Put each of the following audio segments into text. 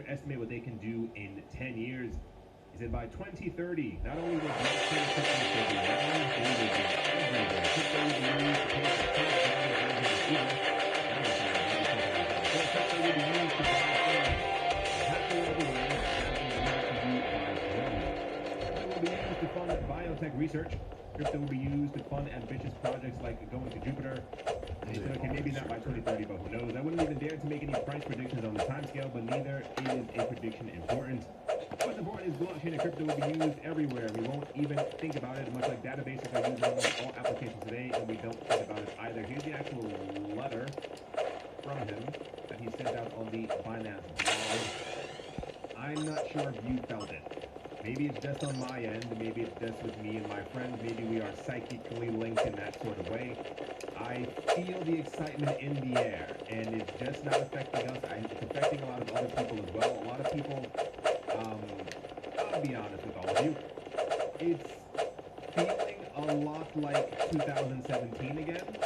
underestimate what they can do in 10 years. He said by 2030, not only will blockchain crypto still be around, they will be everywhere. Crypto will be used to pay for self-driving versions of Uber. Crypto will be used to buy oil. Hacker everywhere, crypto will be used to fund biotech research. Crypto will be used to fund ambitious projects like going to Jupiter. And he said, okay, maybe not by 2030, but who knows? I wouldn't even dare to make any price predictions on the timescale, but neither is a prediction important. What's important is blockchain and crypto will be used everywhere. We won't even think about it, much like databases are used in almost all applications today, and we don't think about it either. Here's the actual letter from him that he sent out on the Binance blog. I'm not sure if you felt it. Maybe it's just on my end, maybe it's just with me and my friends, maybe we are psychically linked in that sort of way. I feel the excitement in the air, and it's just not affecting us, it's affecting a lot of other people as well. A lot of people, I'll be honest with all of you, it's feeling a lot like 2017 again,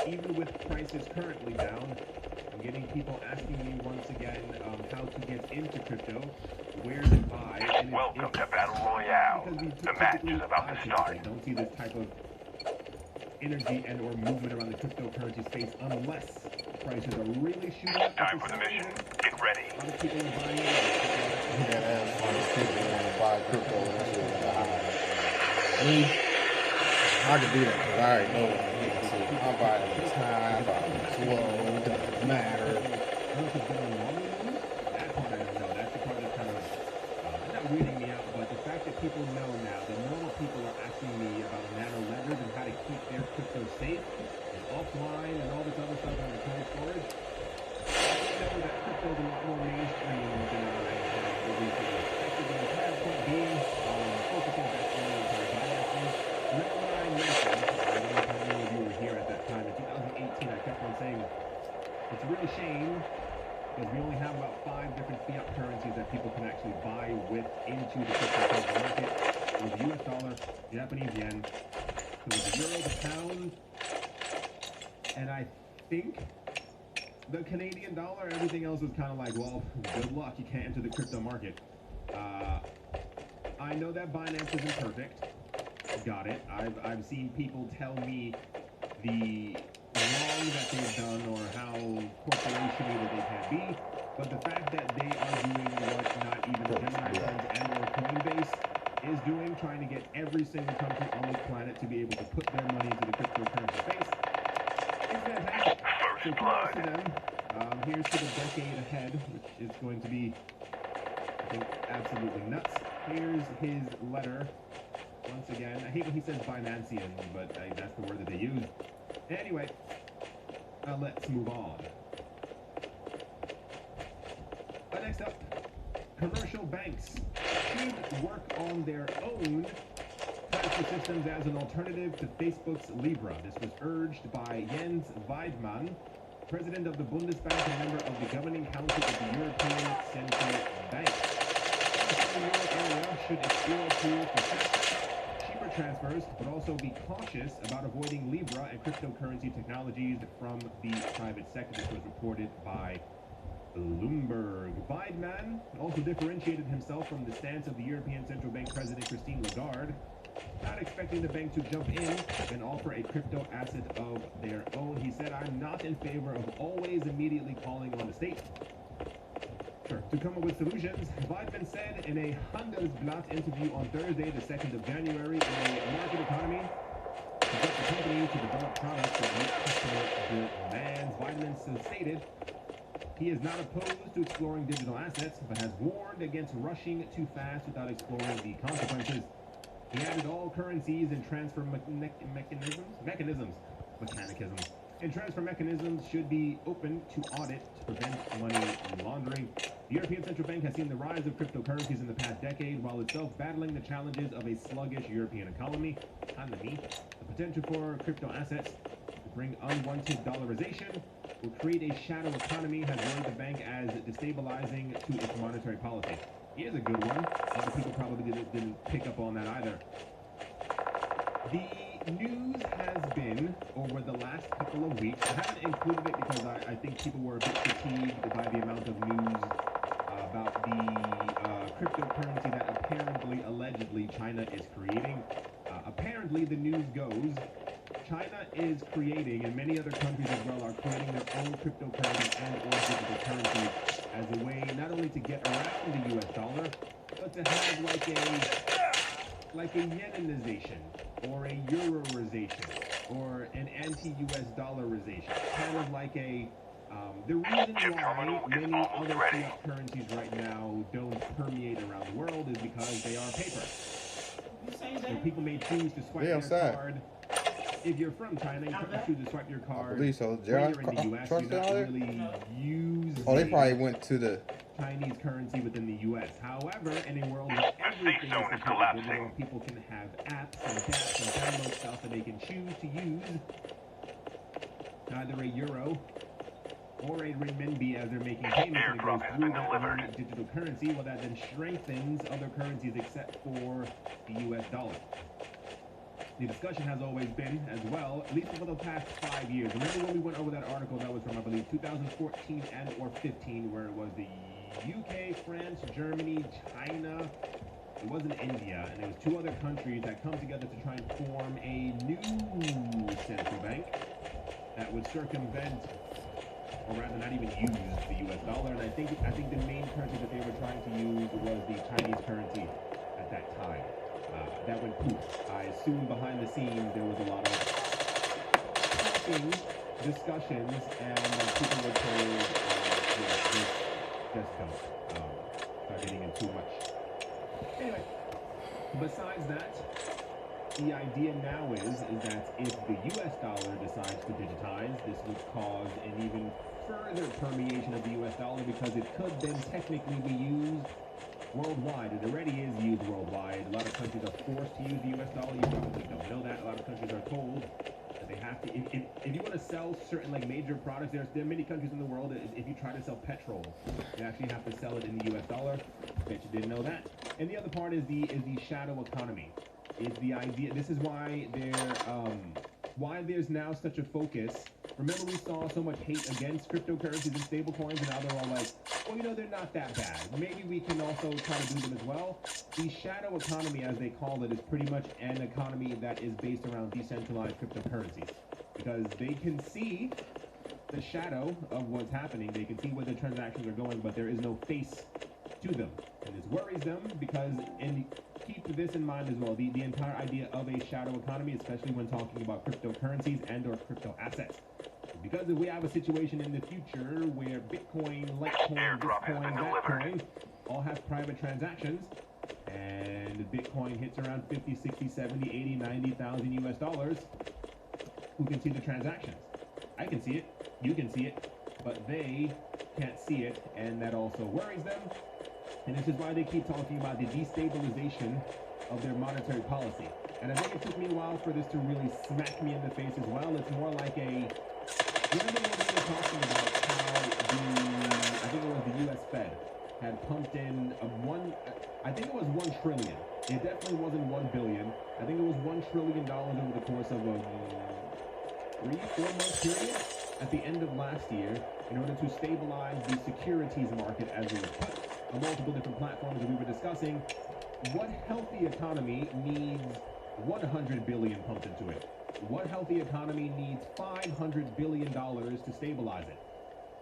even with prices currently down. I'm getting people asking me once again how to get into crypto, where to buy. And welcome to Battle Royale. The match is about to start. I don't see this type of energy and or movement around the cryptocurrency space unless prices are really shooting up. Time for the mission. Get ready. A lot of people are buying it. Yeah, that's why people want to buy crypto and shit at the high. Me, I could do that because I already know what I'm getting to. I'm buying it at the time, I'm buying it slow, it doesn't matter. That part I don't know. That's the part that's kind of not weeding me out, but the fact that people know now, the normal people are asking me about nano ledgers and how to keep their crypto safe and offline and all this other stuff on the cold storage. I know that crypto is a lot more mainstream than what we can expect. The entire point being, focusing back on the entire financing. Remember when I mentioned, I don't know how many of you were here at that time, in 2018, I kept on saying, it's a real shame because we only have about 5 different fiat currencies that people can actually buy with into the cryptocurrency market. It was the US dollar, Japanese yen, it was the euro, the pound, and I think the Canadian dollar. Everything else was kind of like, well, good luck, you can't enter the crypto market. I know that Binance isn't perfect. Got it. I've seen people tell me the wrong that they've done or how corporation-y that they can be, but the fact that they are doing what not even the Gemini funds and or Coinbase is doing, trying to get every single country on this planet to be able to put their money into the cryptocurrency space, is fantastic. So kudos to them. Here's to the decade ahead, which is going to be, I think, absolutely nuts. Here's his letter. Once again, I hate when he says Binancean, but that's the word that they use. Anyway, let's move on. Next up, commercial banks should work on their own transfer systems as an alternative to Facebook's Libra. This was urged by Jens Weidmann, president of the Bundesbank and member of the governing council of the European Central Bank. The euro area should explore tools for cheaper transfers, but also be cautious about avoiding Libra and cryptocurrency technologies from the private sector. This was reported by Bloomberg. Weidmann also differentiated himself from the stance of the European Central Bank President Christine Lagarde, not expecting the bank to jump in and offer a crypto asset of their own. He said, I'm not in favor of always immediately calling on the state to come up with solutions. Weidmann said in a Handelsblatt interview on Thursday, the 2nd of January, in a market economy, to get the company to develop products that meet customer demands. Weidmann still stated he is not opposed to exploring digital assets, but has warned against rushing too fast without exploring the consequences. He added all currencies and transfer mechanisms should be open to audit to prevent money laundering. The European Central Bank has seen the rise of cryptocurrencies in the past decade, while itself battling the challenges of a sluggish European economy. The potential for crypto assets to bring unwanted dollarization will create a shadow economy has worried the bank as destabilizing to its monetary policy. Here's a good one. A lot of people probably didn't pick up on that either. The news has been, over the last couple of weeks, I haven't included it because I think people were a bit fatigued by the amount of news China is creating. Apparently, the news goes, China is creating, and many other countries as well, are creating their own cryptocurrency and or digital currency as a way not only to get around the US dollar, but to have like a yenization or a euroization or an anti-US dollarization. Kind of like a the reason why many other fiat currencies right now don't permeate around the world is because they are paper. And people may choose to swipe their card. If you're from China, you choose to swipe your card. I believe so. When you're in the US, you don't really use they probably went to the Chinese currency within the US. However, in a world where everything is digital, people can have apps and dApps and download stuff that they can choose to use either a euro or a renminbi as they're making payments and it goes through that digital currency. Well, that then strengthens other currencies except for the US dollar. The discussion has always been, as well, at least for the past 5 years. Remember when we went over that article that was from, I believe, 2014 and or 15, where it was the UK, France, Germany, China, it wasn't India, and there was 2 other countries that come together to try and form a new central bank that would circumvent, or rather not even use, the US dollar. And I think the main currency that they were trying to use was the Chinese currency at that time. That went poof. I assume behind the scenes there was a lot of talking, discussions, and people were told, just don't start getting in too much. Anyway, besides that, the idea now is that if the US dollar decides to digitize, this would cause an even further permeation of the US dollar because it could then technically be used worldwide. It already is used worldwide. A lot of countries are forced to use the US dollar. You probably don't know that. A lot of countries are told that they have to. If you want to sell certain major products, there are many countries in the world that if you try to sell petrol, you actually have to sell it in the US dollar. Bet you didn't know that. And the other part is the shadow economy. It's the idea. This is why there's now such a focus. Remember, we saw so much hate against cryptocurrencies and stablecoins, and now they're all like, well, they're not that bad. Maybe we can also try to do them as well. The shadow economy, as they call it, is pretty much an economy that is based around decentralized cryptocurrencies. Because they can see the shadow of what's happening. They can see where the transactions are going, but there is no face to them. And this worries them because, and keep this in mind as well, the entire idea of a shadow economy, especially when talking about cryptocurrencies and or crypto assets. Because if we have a situation in the future where Bitcoin, Litecoin, Bitcoin, that coin all have private transactions, and Bitcoin hits around 50, 60, 70, 80, 90,000 US dollars, who can see the transactions? I can see it, you can see it, but they can't see it, and that also worries them. And this is why they keep talking about the destabilization of their monetary policy. And I think it took me a while for this to really smack me in the face as well. It's more like a... Remember when we were talking about how I think it was the U.S. Fed had pumped in I think it was $1 trillion. It definitely wasn't $1 billion. I think it was $1 trillion over the course of a 3-4 month period at the end of last year in order to stabilize the securities market, as it was put on multiple different platforms that we were discussing. What healthy economy needs 100 billion pumped into it? What healthy economy needs $500 billion to stabilize it?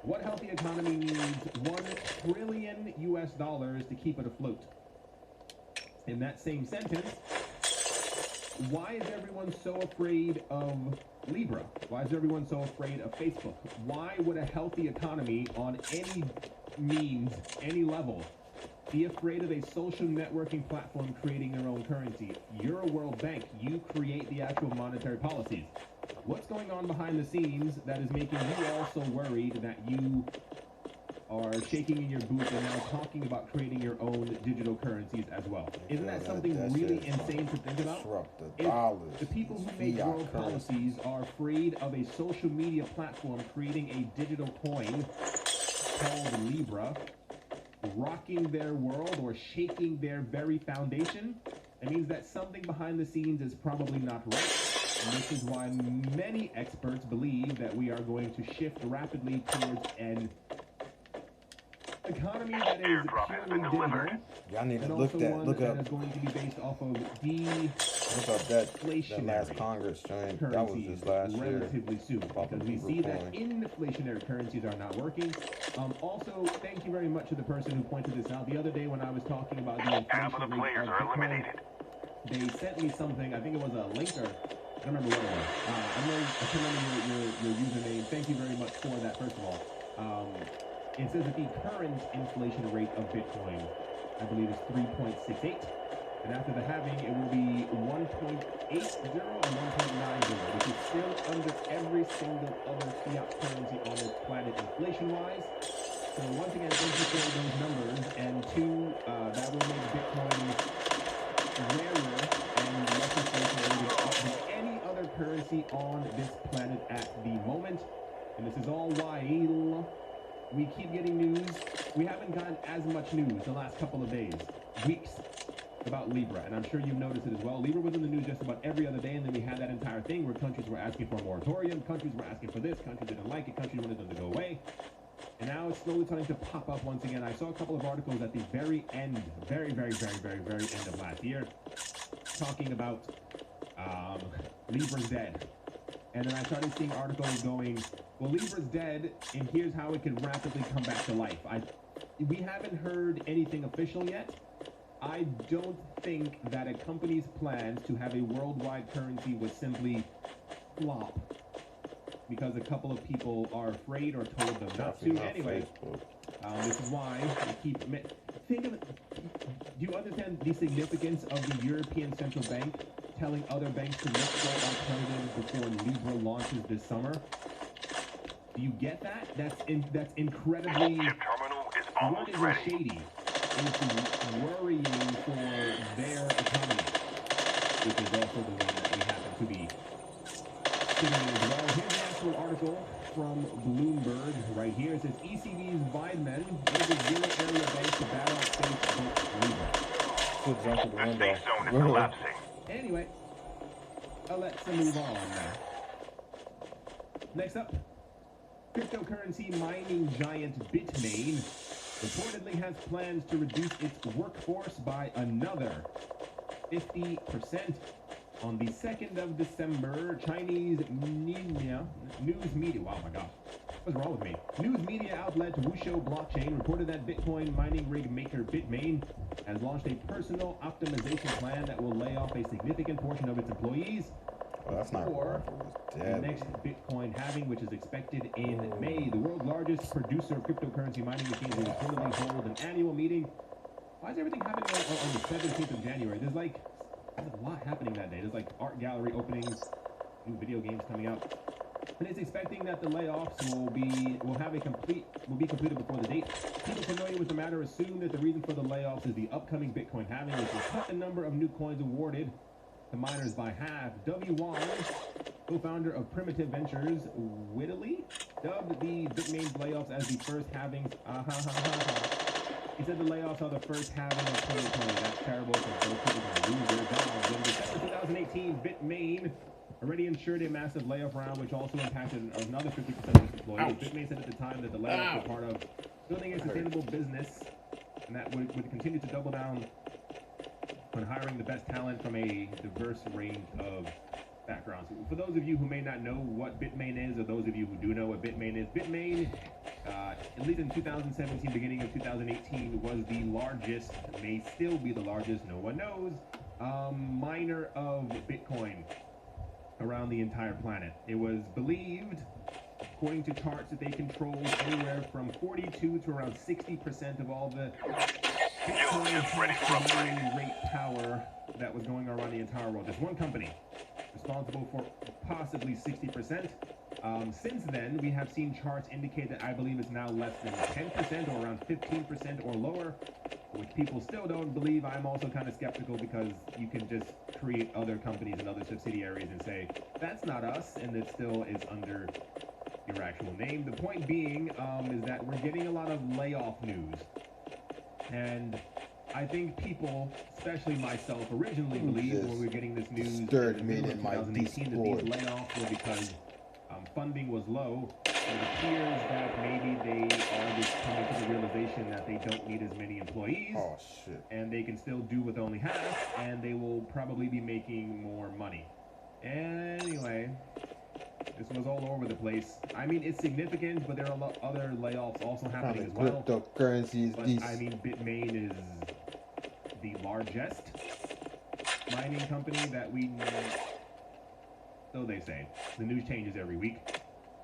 What healthy economy needs $1 trillion US to keep it afloat? In that same sentence, why is everyone so afraid of Libra? Why is everyone so afraid of Facebook? Why would a healthy economy on any means, any level, be afraid of a social networking platform creating their own currency? You're a World Bank. You create the actual monetary policies. What's going on behind the scenes that is making you also worried that you are shaking in your boots and now talking about creating your own digital currencies as well? Isn't that something really insane to think about? If the people who make world policies are afraid of a social media platform creating a digital coin called Libra, rocking their world or shaking their very foundation, it means that something behind the scenes is probably not right. And this is why many experts believe that we are going to shift rapidly towards an economy that is Airdrop has been purely delivered. digital, Y'all need to and look also that. one Look that up. is going to be based off of Look up that last Congress joint. That was currencies just last year. relatively soon, About because the we Libra see that coin. inflationary currencies are not working. Also, thank you very much to the person who pointed this out. The other day when I was talking about the Half of the inflation rate players of are Bitcoin, eliminated. they sent me something. I think it was a link, or I don't remember what it was. I can't remember your username. Thank you very much for that, first of all. It says that the current inflation rate of Bitcoin, I believe, is 3.68. And after the halving, it will be 1.80 or 1.90, which is still under every single other fiat currency on this planet inflation-wise. So once again, thank you for those numbers. And two, that will make Bitcoin rarer and less inflationary than any other currency on this planet at the moment. And this is all while we keep getting news. We haven't gotten as much news the last couple of days, weeks, about Libra, and I'm sure you've noticed it as well. Libra was in the news just about every other day, and then we had that entire thing where countries were asking for a moratorium, countries were asking for this, countries didn't like it, countries wanted them to go away. And now it's slowly starting to pop up once again. I saw a couple of articles at the very end, very end of last year, talking about Libra's dead. And then I started seeing articles going, well, Libra's dead, and here's how it could rapidly come back to life. We haven't heard anything official yet. I don't think that a company's plans to have a worldwide currency would simply flop because a couple of people are afraid or told them not to. Anyway, this is why I keep... Think of it. Do you understand the significance of the European Central Bank telling other banks to look for alternatives before Libra launches this summer? Do you get that? That's incredibly... Chip terminal is almost ready. Shady. Is worrying for their economy, which is also the one that we happen to be sitting in as well. Here's the actual article from Bloomberg right here. It says ECB's Weidman urges zero area banks to battle Facebook Libra. The space zone is collapsing. Anyway, let's move on now. Next up, cryptocurrency mining giant Bitmain reportedly has plans to reduce its workforce by another 50%. On the 2nd of December, Chinese news media, wow, my gosh, what's wrong with me? News media outlet Wushu Blockchain reported that Bitcoin mining rig maker Bitmain has launched a personal optimization plan that will lay off a significant portion of its employees. Well, that's not for the next Bitcoin halving, which is expected in May. The world's largest producer of cryptocurrency mining machines will reportedly hold an annual meeting. Why is everything happening on the 17th of January? There's a lot happening that day. There's like art gallery openings, new video games coming out. And it's expecting that the layoffs will be completed before the date. People familiar with the matter assume that the reason for the layoffs is the upcoming Bitcoin halving, which will cut the number of new coins awarded to miners by half. W. Wong, co-founder of Primitive Ventures, wittily dubbed the Bitmain layoffs as the first halvings. He said the layoffs are the first halving of 2020. That's terrible because those people are going to lose their jobs. In December 2018, Bitmain already ensured a massive layoff round, which also impacted another 50% of its employees. Bitmain said at the time that the layoffs were part of building a sustainable business, and that would continue to double down on hiring the best talent from a diverse range of backgrounds. For those of you who may not know what Bitmain is, or those of you who do know what Bitmain is, Bitmain, at least in 2017, beginning of 2018, was the largest, may still be the largest, no one knows, miner of Bitcoin around the entire planet. It was believed, according to charts, that they controlled anywhere from 42 to around 60% of all the Bitcoin mining rate power that was going around the entire world. There's one company responsible for possibly 60%. Since then, we have seen charts indicate that I believe it's now less than 10% or around 15% or lower, which people still don't believe. I'm also kind of skeptical because you can just create other companies and other subsidiaries and say, that's not us, and it still is under your actual name. The point being is that we're getting a lot of layoff news. And I think people, especially myself, originally believed when we were getting this news in 2018 that these layoffs were because funding was low. It appears that maybe they are just coming to the realization that they don't need as many employees. Oh shit. And they can still do with only half, and they will probably be making more money. Anyway, this was all over the place. I mean, it's significant, but there are other layoffs also happening as well. Cryptocurrencies. But I mean, Bitmain is the largest mining company that we know. So they say. The news changes every week.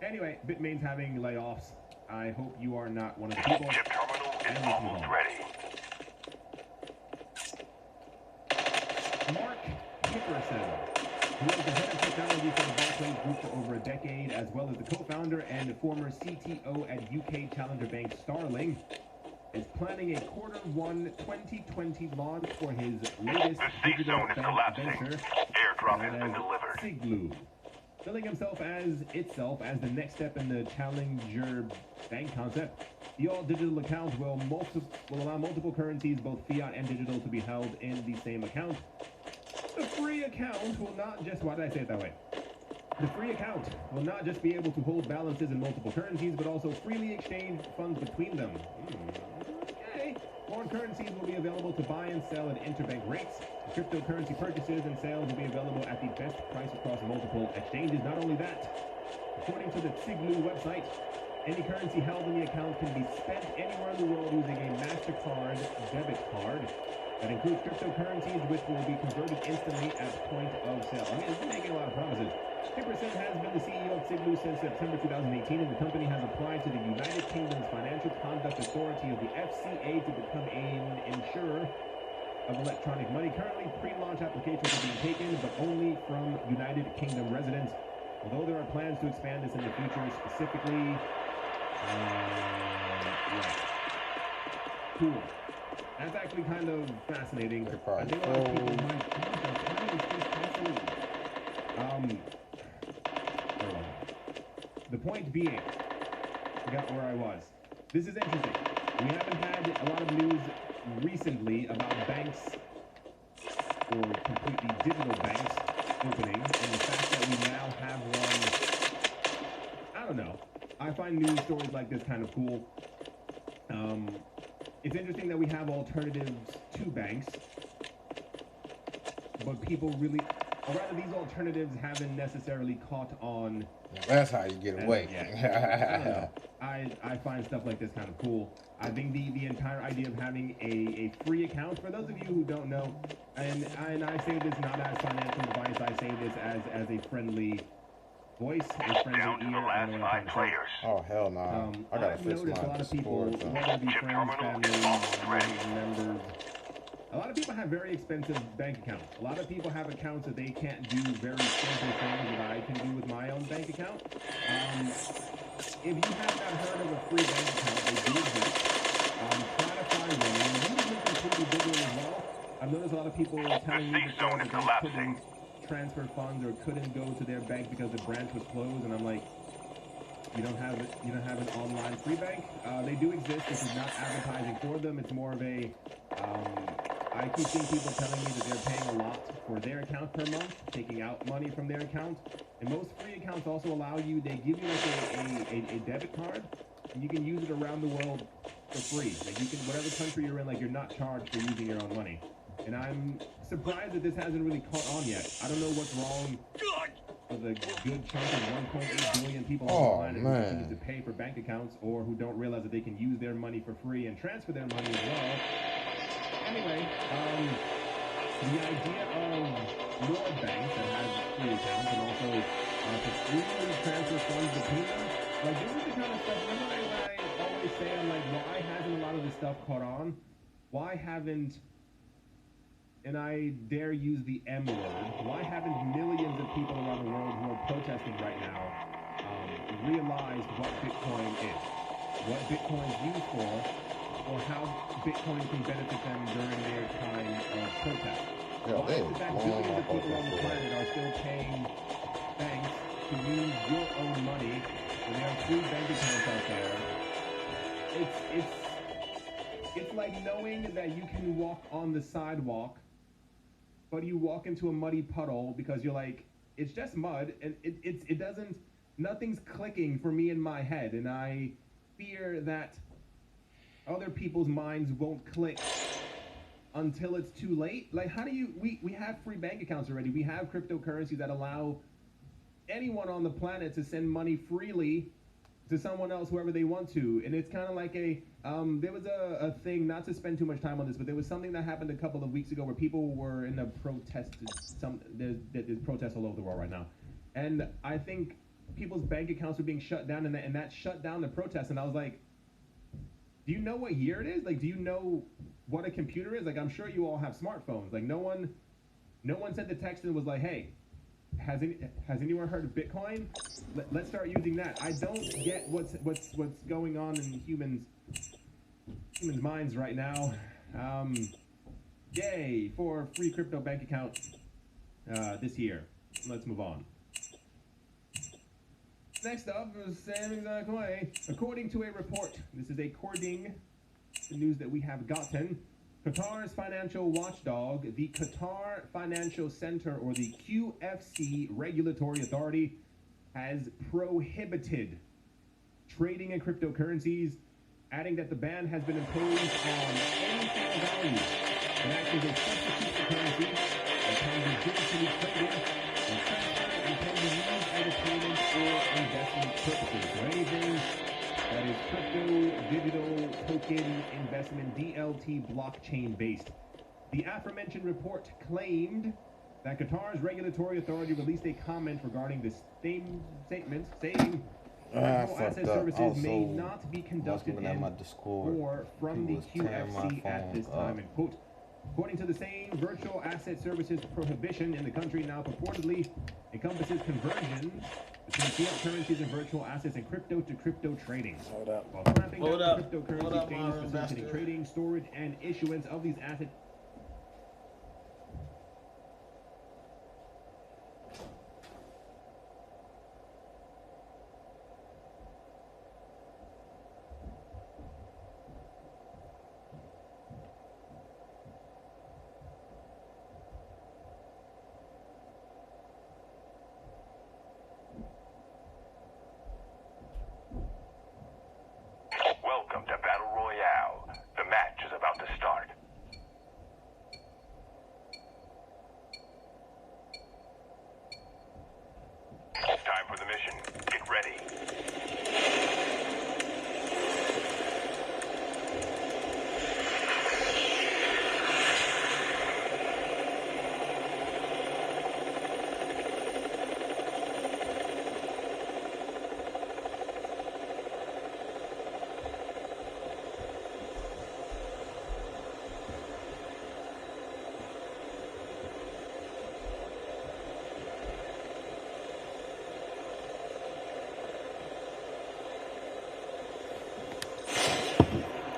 Anyway, Bitmain's having layoffs. I hope you are not one of the people. Chip terminal is almost ready. Mark Hipperson, who was the head of technology for the Barclays Group for over a decade, as well as the co-founder and former CTO at UK challenger bank Starling, is planning a Q1 2020 launch for his latest The safe digital zone is bank collapsing. venture, Airdrop has known been as delivered. Siglu. Billing himself as the next step in the challenger bank concept, the all-digital account will allow multiple currencies, both fiat and digital, to be held in the same account. The free account will not just... Why did I say it that way? The free account will not just be able to hold balances in multiple currencies, but also freely exchange funds between them. Okay. Foreign currencies will be available to buy and sell at interbank rates. Cryptocurrency purchases and sales will be available at the best price across multiple exchanges. Not only that, according to the Siglu website, any currency held in the account can be spent anywhere in the world using a MasterCard debit card that includes cryptocurrencies, which will be converted instantly at point of sale. I mean, it's making a lot of promises. Hipperson has been the CEO of Siglu since September 2018, and the company has applied to the United Kingdom's Financial Conduct Authority of the FCA to become an insurer of electronic money. Currently, pre-launch applications are being taken, but only from United Kingdom residents. Although there are plans to expand this in the future, specifically, yeah. Cool. That's actually kind of fascinating. I think a lot of people might how is this possible? The point being, I forgot where I was. This is interesting. We haven't had a lot of news recently about banks or completely digital banks opening, and the fact that we now have one, I don't know. I find news stories like this kind of cool. It's interesting that we have alternatives to banks, but people really, or rather these alternatives haven't necessarily caught on. That's how you get away. I don't know. I find stuff like this kind of cool. I think the entire idea of having a free account, for those of you who don't know, and I say this not as financial advice, I say this as a friendly voice, a friendly Down to the ear. I last don't know what I'm 5 trying to say. players. Oh hell no! I gotta I've fix noticed a my lot of people, Discord. whether it be Chip friends, terminal is family, almost ready. members, a lot of people have very expensive bank accounts. A lot of people have accounts that they can't do very simple things that I can do with my own bank account. If you have not heard of a free bank account, they do exist. Try to find one. And usually completely digital as well. I've noticed a lot of people telling me before that they couldn't transfer funds or couldn't go to their bank because the branch was closed, and I'm like, you don't have an online free bank. They do exist. This is not advertising for them. It's more of a I keep seeing people telling me that they're paying a lot for their account per month, taking out money from their account. And most free accounts also allow you, they give you like a debit card, and you can use it around the world for free. Like you can, whatever country you're in, like you're not charged for using your own money. And I'm surprised that this hasn't really caught on yet. I don't know what's wrong with a good chunk of 1.8 billion people on the planet who continue to pay for bank accounts or who don't realize that they can use their money for free and transfer their money as well. Anyway, the idea of more banks that have free accounts and also to freely transfer funds between them, like this is the kind of stuff, remember when I always say, I'm like, why hasn't a lot of this stuff caught on? Why haven't, and I dare use the M word, why haven't millions of people around the world who are protesting right now realized what Bitcoin is, what Bitcoin is used for, or how Bitcoin can benefit them during their time of protest? Why is it that billions of people on the planet are still paying banks to use your own money when there are free bank accounts out there? It's like knowing that you can walk on the sidewalk, but you walk into a muddy puddle because you're like, it's just mud, and it doesn't, nothing's clicking for me in my head, and I fear that other people's minds won't click until it's too late. Like, how do you, we have free bank accounts already. We have cryptocurrencies that allow anyone on the planet to send money freely to someone else, whoever they want to. And it's kind of like a, there was a thing, not to spend too much time on this, but there was something that happened a couple of weeks ago where people were in a protest, there's protests all over the world right now. And I think people's bank accounts were being shut down, and that shut down the protest. And I was like, do you know what year it is? Like, do you know what a computer is? Like, I'm sure you all have smartphones. Like, no one sent the text and was like, hey, has anyone heard of Bitcoin? Let's start using that. I don't get what's going on in humans' minds right now. Yay for free crypto bank account this year. Let's move on. Next up is Sam exactly. According to a report, this is according to news that we have gotten, Qatar's financial watchdog, the Qatar Financial Center, or the QFC Regulatory Authority, has prohibited trading in cryptocurrencies, adding that the ban has been imposed on any fair value that acts as a substitute for currency that can be digitally traded and transferred and can be used as a payment or investment purposes. So anything that is crypto, digital, token, investment, DLT, blockchain based. The aforementioned report claimed that Qatar's regulatory authority released a comment regarding the same statement saying virtual asset services may not be conducted in or from the QFC at this time, end quote. According to the same, virtual asset services prohibition in the country now purportedly encompasses conversion between fiat currencies and virtual assets and crypto to crypto trading. Hold up. While clamping down on cryptocurrency exchanges facilitating trading, storage, and issuance of these assets. Welcome to Battle Royale. The match is about to start. Time for the mission. Get ready.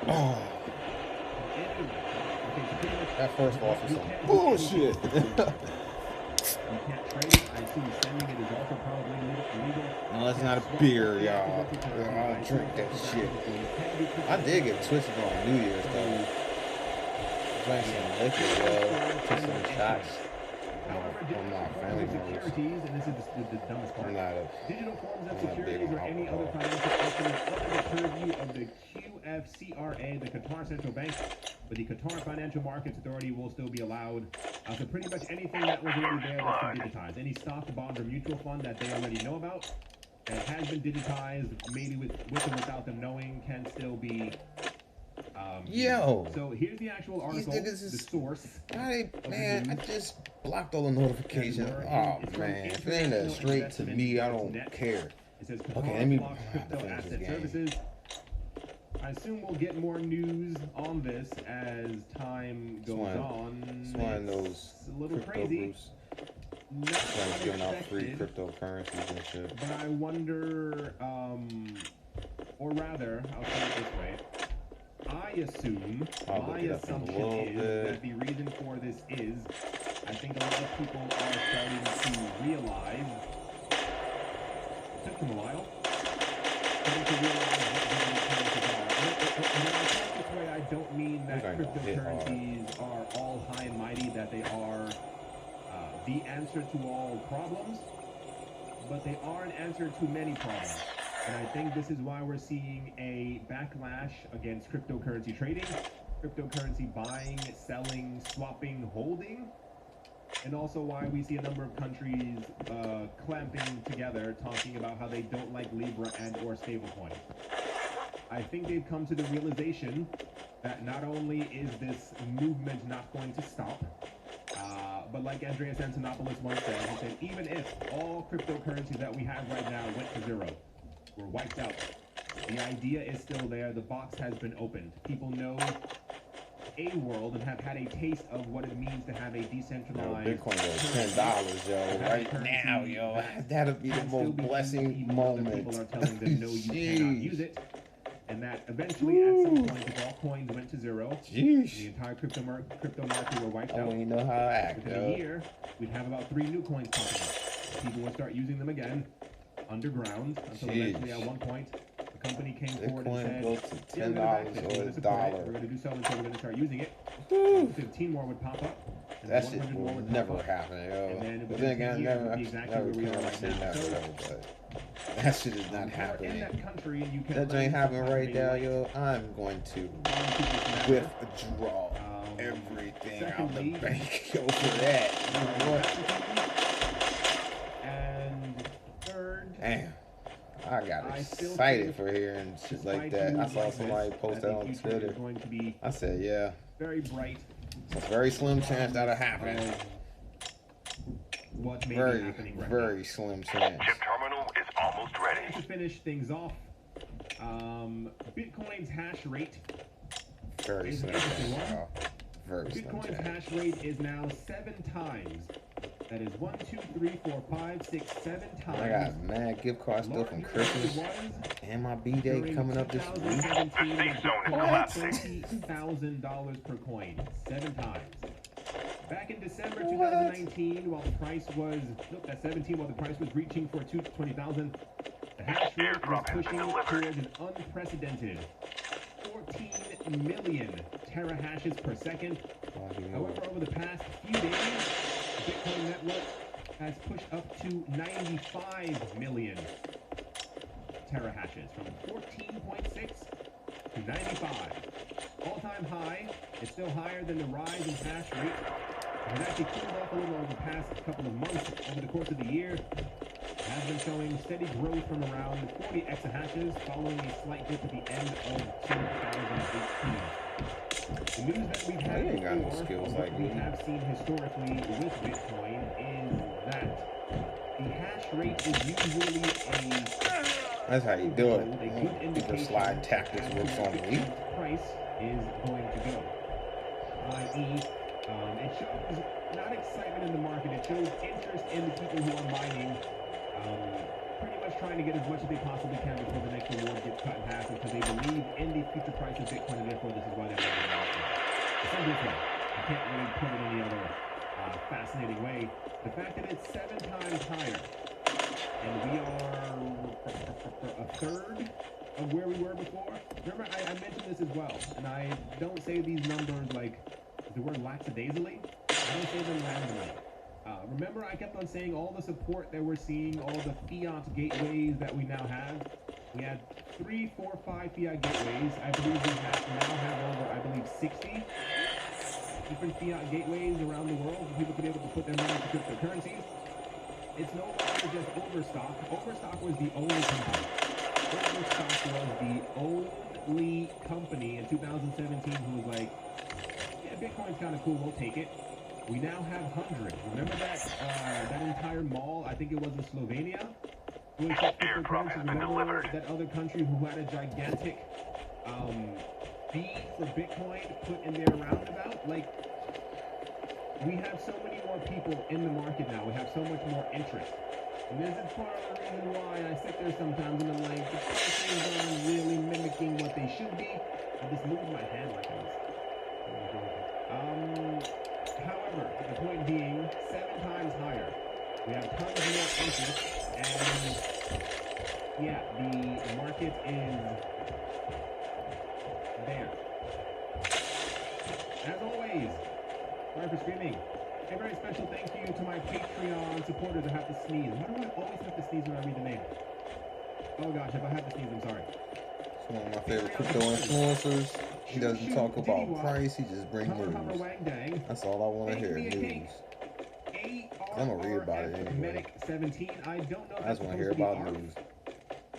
Oh, that first loss was some bullshit. You can't trade it. I assume sending it is also probably illegal. No, it's not a beer, y'all. I don't drink that shit. I did get twisted on New Year's though. Drank some liquor, yo. Took some shots. I'm not family members. Securities, and this is the dumbest part. I'm not a. Digital forms of I'm not big securities on or any other alcohol. financial instruments under the purview of the QFCRA, the Qatar Central Bank, but the Qatar Financial Markets Authority will still be allowed. So pretty much anything that was already there that's been digitized. Any stock, bond, or mutual fund that they already know about that has been digitized, maybe with or without them knowing, can still be. Yo. So here's the actual article, the source. Man, I just blocked all the notifications. Oh man, if it ain't straight to me, I don't care. It says Okay, let me blocks crypto asset services. I assume we'll get more news on this as time goes on. It's one of those a little crypto crazy. groups Not that's giving out free unexpected, cryptocurrencies and shit. but I wonder, or rather, I'll say it this way. I assume, I'll my look it up in a assumption little is bit. that the reason for this is, I think a lot of people are starting to realize, it took them a while, starting to realize what digital currencies are. And when I talk this way, I don't mean that They're gonna hit hard. cryptocurrencies are all high and mighty, that they are the answer to all problems. but they are an answer to many problems. And I think this is why we're seeing a backlash against cryptocurrency trading, cryptocurrency buying, selling, swapping, holding, and also why we see a number of countries clamping together, talking about how they don't like Libra and or stablecoin. I think they've come to the realization that not only is this movement not going to stop, but like Andreas Antonopoulos once said, he said, even if all cryptocurrencies that we have right now went to zero, we're wiped out, the idea is still there, the box has been opened. People know a world and have had a taste of what it means to have a decentralized Bitcoin goes $10, yo, right now, yo. That'll be the most blessing moment. People are telling them, no, you cannot use it. And that eventually, at some point, if all coins went to zero, the entire crypto market were wiped out. I don't even know how to act, Within a year, we'd have about 3 new coins popping up. People would start using them again, underground, until eventually at one point, the company came forward and said, goes to $10 or $1. We're going to do so until we're going to start using it. 15 more would pop up. That shit will never happen, yo. But then again, never say never, but that shit is not happening. That ain't happening right now, yo. I'm going to withdraw everything out the bank, yo, for that. You know what? And third, damn. I got excited for hearing shit like that. I saw somebody post that on Twitter. I said, yeah. Very bright. It's a very slim chance that'll happen. What may Very, be happening right very now. slim chance. Chip terminal is almost ready. To finish things off, Bitcoin's hash rate. Very slim chance, y'all. Very slim Bitcoin's chance. hash rate is now 7 times. That is 1, 2, 3, 4, 5, 6, 7 times. I got mad gift cards still from Christmas and my B-Day coming up this week. The safe zone is collapsing. $20,000 per coin, 7 times. Back in December 2019, while the price was, nope, that's 17, while the price was reaching for 20,000, the hash rate was pushing towards an unprecedented 14 million terahashes per second. However, over the past few days, the Bitcoin network has pushed up to 95 million terahashes, from 14.6 to 95. All-time high. It's still higher than the rise in hash rate. It has actually cooled off a little over the past couple of months. Over the course of the year, it has been showing steady growth from around 40 exahashes, following a slight dip at the end of 2018. The news that we've had ain't got no before, skills what like we me. have seen historically with Bitcoin, is that the hash rate is usually That's how you do a it. good You can indication slide tactics as with to where on me. Bitcoin's price is going to go. I.e., it shows not excitement in the market, it shows interest in the people who are mining, pretty much trying to get as much as they possibly can before the next reward gets cut in half, because they believe in the future price of Bitcoin, and therefore this is why they're mining it out. Simple as that. I can't really put it any other fascinating way. The fact that it's 7 times higher, and we are a third of where we were before. Remember, I mentioned this as well, and I don't say these numbers like the word lackadaisically. I don't say them randomly. Remember, I kept on saying all the support that we're seeing, all the fiat gateways that we now have. We had 3, 4, 5 fiat gateways. I believe we now have over, I believe, 60 different fiat gateways around the world for people to be able to put their money into cryptocurrencies. It's no longer just Overstock. Overstock was the only company. Overstock was the only company in 2017 who was like, yeah, Bitcoin's kind of cool, we'll take it. We now have hundreds. Remember that entire mall, I think it was in Slovenia? Who accepted Airdrop has been Remember delivered. that other country who had a gigantic fee for Bitcoin put in their roundabout? Like, we have so many more people in the market now. We have so much more interest. And this is part of the reason why I sit there sometimes and I'm like, the prices aren't really mimicking what they should be. I just moved my hand like I was. However, the point being, 7 times higher. We have tons more interest, and yeah, the market is there. As always, sorry for screaming. A very special thank you to my Patreon supporters. I have to sneeze. Why do I always have to sneeze when I read the name? Oh gosh, if I have to sneeze, I'm sorry. It's one of my favorite crypto influencers. He doesn't talk about price, he just brings news. That's all I want to hear, news. I'm gonna read about it anyway. I just want to hear about news.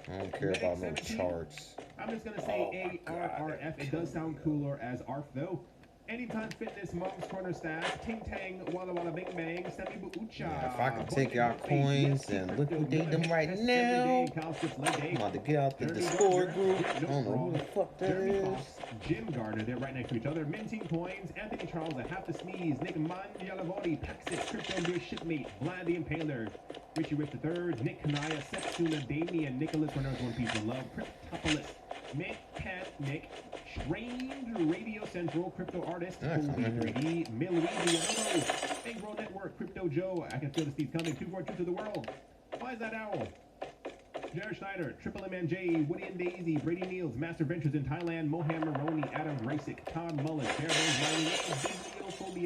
I don't care about no charts. I'm just gonna say ARRF. It does sound cooler as ARF though. Anytime Fitness, Mom's Corner staff, Ting Tang, Walla Walla Bing Bang, Semi Buucha. Yeah, if I can take y'all coins and liquidate them right now, I'm about to get out the Discord group. I don't know who the fuck that is. Jim Gardner, they're right next to each other. Minting coins, Anthony Charles, I have to sneeze. Nick Mangialavori, Paxis, Crypto Beer Shipmate, Vlad the Impaler, Richie Rich III, Nick Kanaya, Setsuna, Damien, Nicholas, Reynolds, One Piece of Love, Cryptopolis, Mick, Cat, Nick, Strange, Radio Central, Crypto Artist, Holy 3D, Millie, Bankroll Network, Crypto Joe, I can feel the Steve coming, 242 to the world. Why is that owl? Jared Schneider, Triple MNJ, Woody and Daisy, Brady Niels, Master Ventures in Thailand, Mohan Maroney, Adam Graysick, Todd Mullis, Fairbones Riley,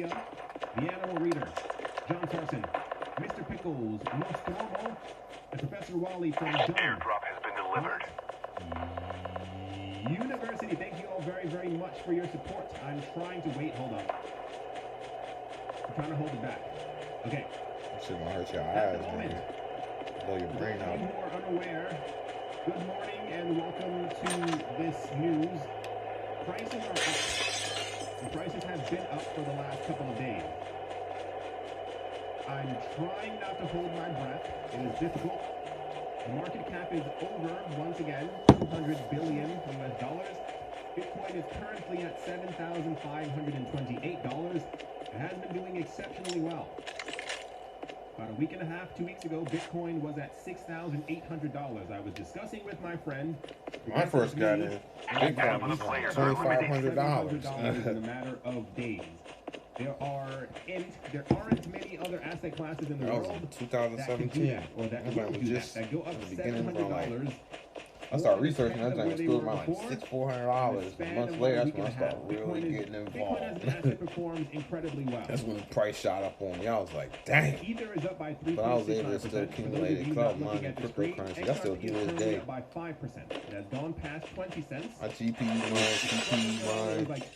Bibliophobia, The Animal Reader, John Sarson, Mr. Pickles, Nostromo, and Professor Wally from Dome. Airdrop has been delivered. University, thank you all very, very much for your support. I'm trying to wait. Hold on. I'm trying to hold it back. Okay. That shit gonna hurt your eyes, man. Blow your brain out. Who are unaware, good morning and welcome to this news. Prices are up. The prices have been up for the last couple of days. I'm trying not to hold my breath. It is difficult. The market cap is over, once again, $200 billion US dollars. Bitcoin is currently at $7,528. It has been doing exceptionally well. About a week and a half, 2 weeks ago, Bitcoin was at $6,800. I was discussing with my friend. When I first got in, Bitcoin was like $2,500 in a matter of days. There aren't many other asset classes in the world that was in 2017. or that was just that go up at the beginning from like, $700. I started researching that thing was still around like $400. Months later, that's when I started really getting involved. Performs incredibly well. That's when the price shot up on me. I was like, dang. Ether is up by 3%. But I was able to still accumulate cloud money and cryptocurrency. I still do this day. By 5%. It has gone past 20 cents. My GPU mine, CPU mine. Like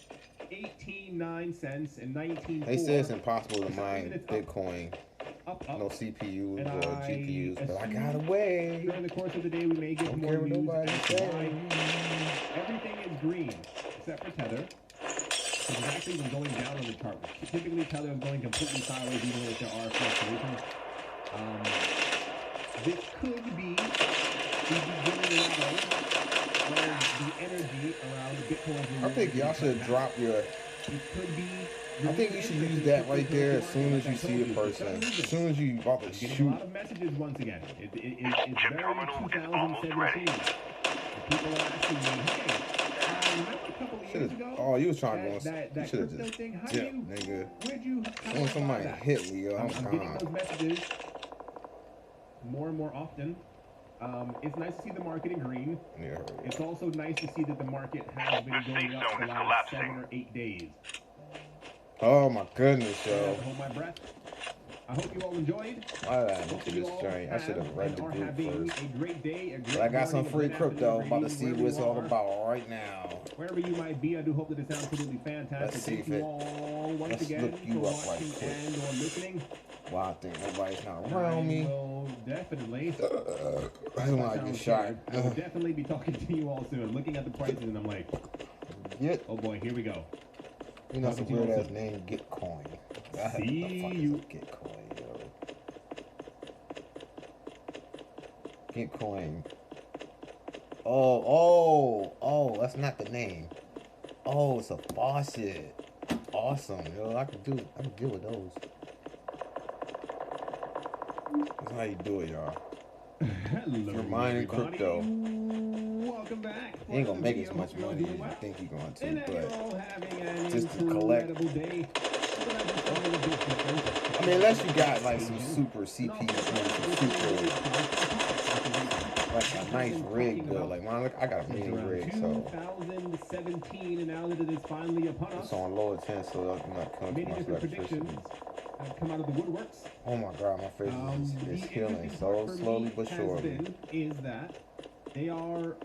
18, 9 cents and 19. They say it's impossible to mine Bitcoin. No CPUs or GPUs, but I got away. During the course of the day, we may get more news. Everything is green except for Tether. It's actually been going down on the chart. Typically, Tether is going completely sideways, even if there are fluctuations. This could be the beginning of the energy around Bitcoin. I think y'all should drop your. It could be. I think you should use that right there as soon as you see a person. As soon as you about to shoot. A lot of messages once again. It's very 2017. People are asking me, hey, remember a couple of years ago? Oh, you was trying to go. You should have just dipped, nigga. Where'd you? When somebody hit me, yo, I'm getting those messages more and more often. It's nice to see the market in green. Yeah. It's also nice to see that the market has been going up for the last 7 or 8 days. Oh my goodness, yo. Hold my breath. I hope you all enjoyed. Why did I into this journey? I should have read the group first. A great day, but I got some free crypto. About to see what it's all about right now. Wherever you might be, I do hope that it sounds absolutely fantastic. Let's see if it. Let's look you up right quick. And or listening. Well, I think nobody's not around me. Well, definitely. I don't want to get shot. I will definitely be talking to you all soon. Looking at the prices, and I'm like, oh boy, here we go. You know, it's a weird ass name, Gitcoin. See you. Gitcoin, yo. Gitcoin. Oh, that's not the name. Oh, it's a faucet. Awesome, yo. I can deal with those. That's how you do it, y'all. Hello, you're mining crypto. Welcome back. You ain't gonna make as much money as you think you're going to, but just to collect. I mean, unless you got like some super CPU, like a a nice rig build. Like mine, I got a since mini around rig, so 2017, and now that it is finally upon us, it's on low intent, so I'm not coming many to much different electricity. predictions have come out of the woodworks. Oh my god, my face The is healing interesting so part for slowly me but surely. is that they are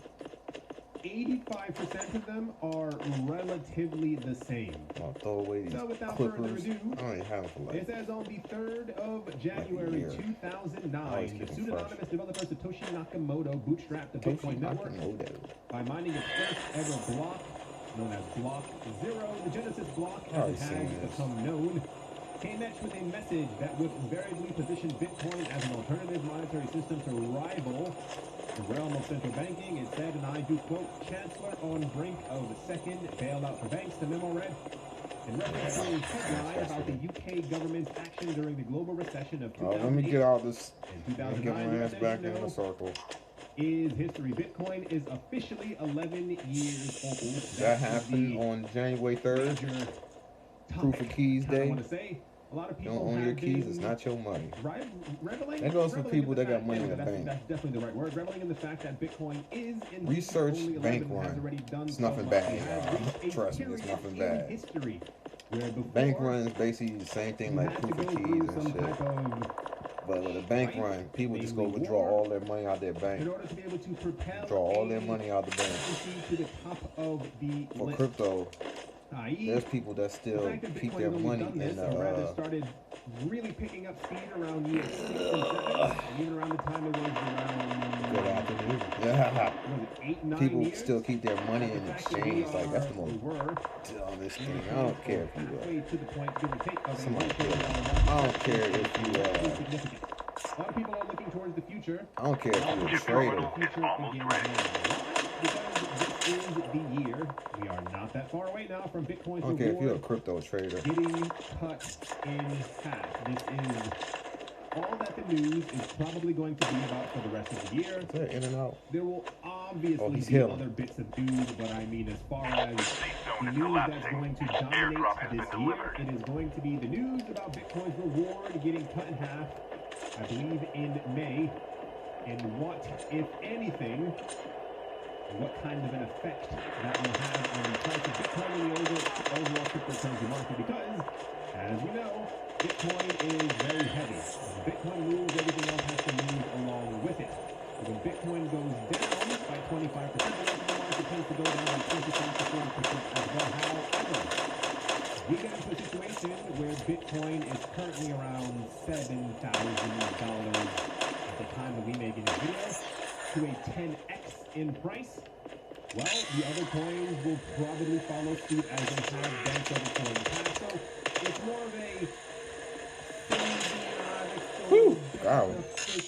85% of them are relatively the same. I'll throw away these So without further clippers. ado, I don't even have them for it like. says on the 3rd of January year. 2009, Always the keep 'em pseudonymous fresh. developer Satoshi Nakamoto bootstrapped the Bitcoin network by mining its first ever block, known as Block Zero. The Genesis block, as Already it has seen this. become known, came etched with a message that would invariably position Bitcoin as an alternative monetary system to rival the realm of central banking. It said, and I do quote, Chancellor on brink of second bailout for banks, the memo read. In reference to a headline about the UK government's action during the global recession of 2008 let me get all this. and Let me 2009, get my ass the back recession, in the circle. is history. Bitcoin is officially 11 years old. That happened on January 3rd. major Proof of topic. Keys Kinda Day. wanna say, a lot of You people don't own your have keys, been it's not your money. reveling. That goes for reveling people in the that got fact- money in yeah, the that's, bank. That's definitely the right word. Reveling in the fact that Bitcoin is in Research only bank 11 has run. already done It's so nothing much. bad, We have y'all. reached a Trust me, it's period nothing in bad. history where before Bank run is basically the same thing you like had to proof go of keys through and some shit. type of But with a bank right? run, people just go Mainly withdraw war. all their money out their bank. in order to be able to propel Draw all their a money out the bank. currency to the top of the For list. crypto, i.e., there's people that the still fact that keep Bitcoin their has only money done in this, or rather the started really picking up speed around year 6 and 7, and even around the time it was good around, afternoon. Yeah. was it 8, 9 People years? still keep their money The in fact that we exchange. Like that's the were most dumbest thing. I or don't care if you halfway to the point, give or take, of a somebody $1 kill trillion it. market I don't cap care is if you significant. A lot of people are looking towards the future. I don't care if you're a Chip trader. terminal is almost ready. Because this is the year. We are not that far away now from I Bitcoin's don't care if you're a reward crypto trader. getting cut in half. This is all that the news is probably going to be about for the rest of the year. Is that in and out? There will obviously he's be healing. other bits of news, but I mean, as far as Safe zone the is news that's collapsing. going to dominate Airdrop has this been year, delivered. it is going to be the news about Bitcoin's reward getting cut in half, I believe in May, and what, if anything, what kind of an effect that will have on the price of Bitcoin and the overall cryptocurrency market, because, as we know, Bitcoin is very heavy. When Bitcoin moves, everything else has to move along with it. So when Bitcoin goes down by 25%, the rest of the market tends to go down by 25 to 40% as well. However, we get into a situation where Bitcoin is currently around $7,000 at the time that we make this video, to a 10x in price. Well, the other coins will probably follow suit as they have done so before in the past. So it's more of a Whew, God,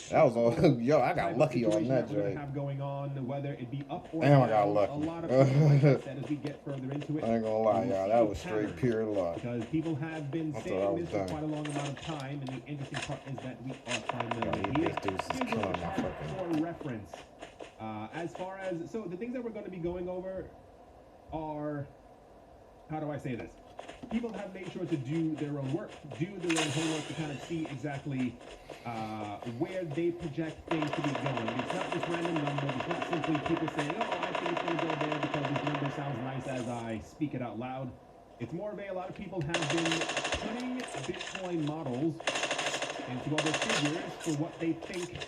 that was all. Yo, I got lucky on that we're gonna joint. have going on, whether it be up or Damn, I down. got lucky. A lot of people, like I said, as we get further into it, I ain't gonna lie, we will y'all. see That a was straight pattern. pure luck. Because people have been I thought I saying was this for done. quite a long amount of time, and the interesting part is that we are finally Yo, here. these dudes is Here's killing a my chart fucking. for reference. As far as, so the things that we're going to be going over are, how do I say this? People have made sure to do their own work, do their own homework to kind of see exactly where they project things to be going. It's not just random numbers. It's not simply people saying, oh, I think it's going to go there because this number sounds nice as I speak it out loud. It's more of a lot of people have been putting Bitcoin models into other figures for what they think,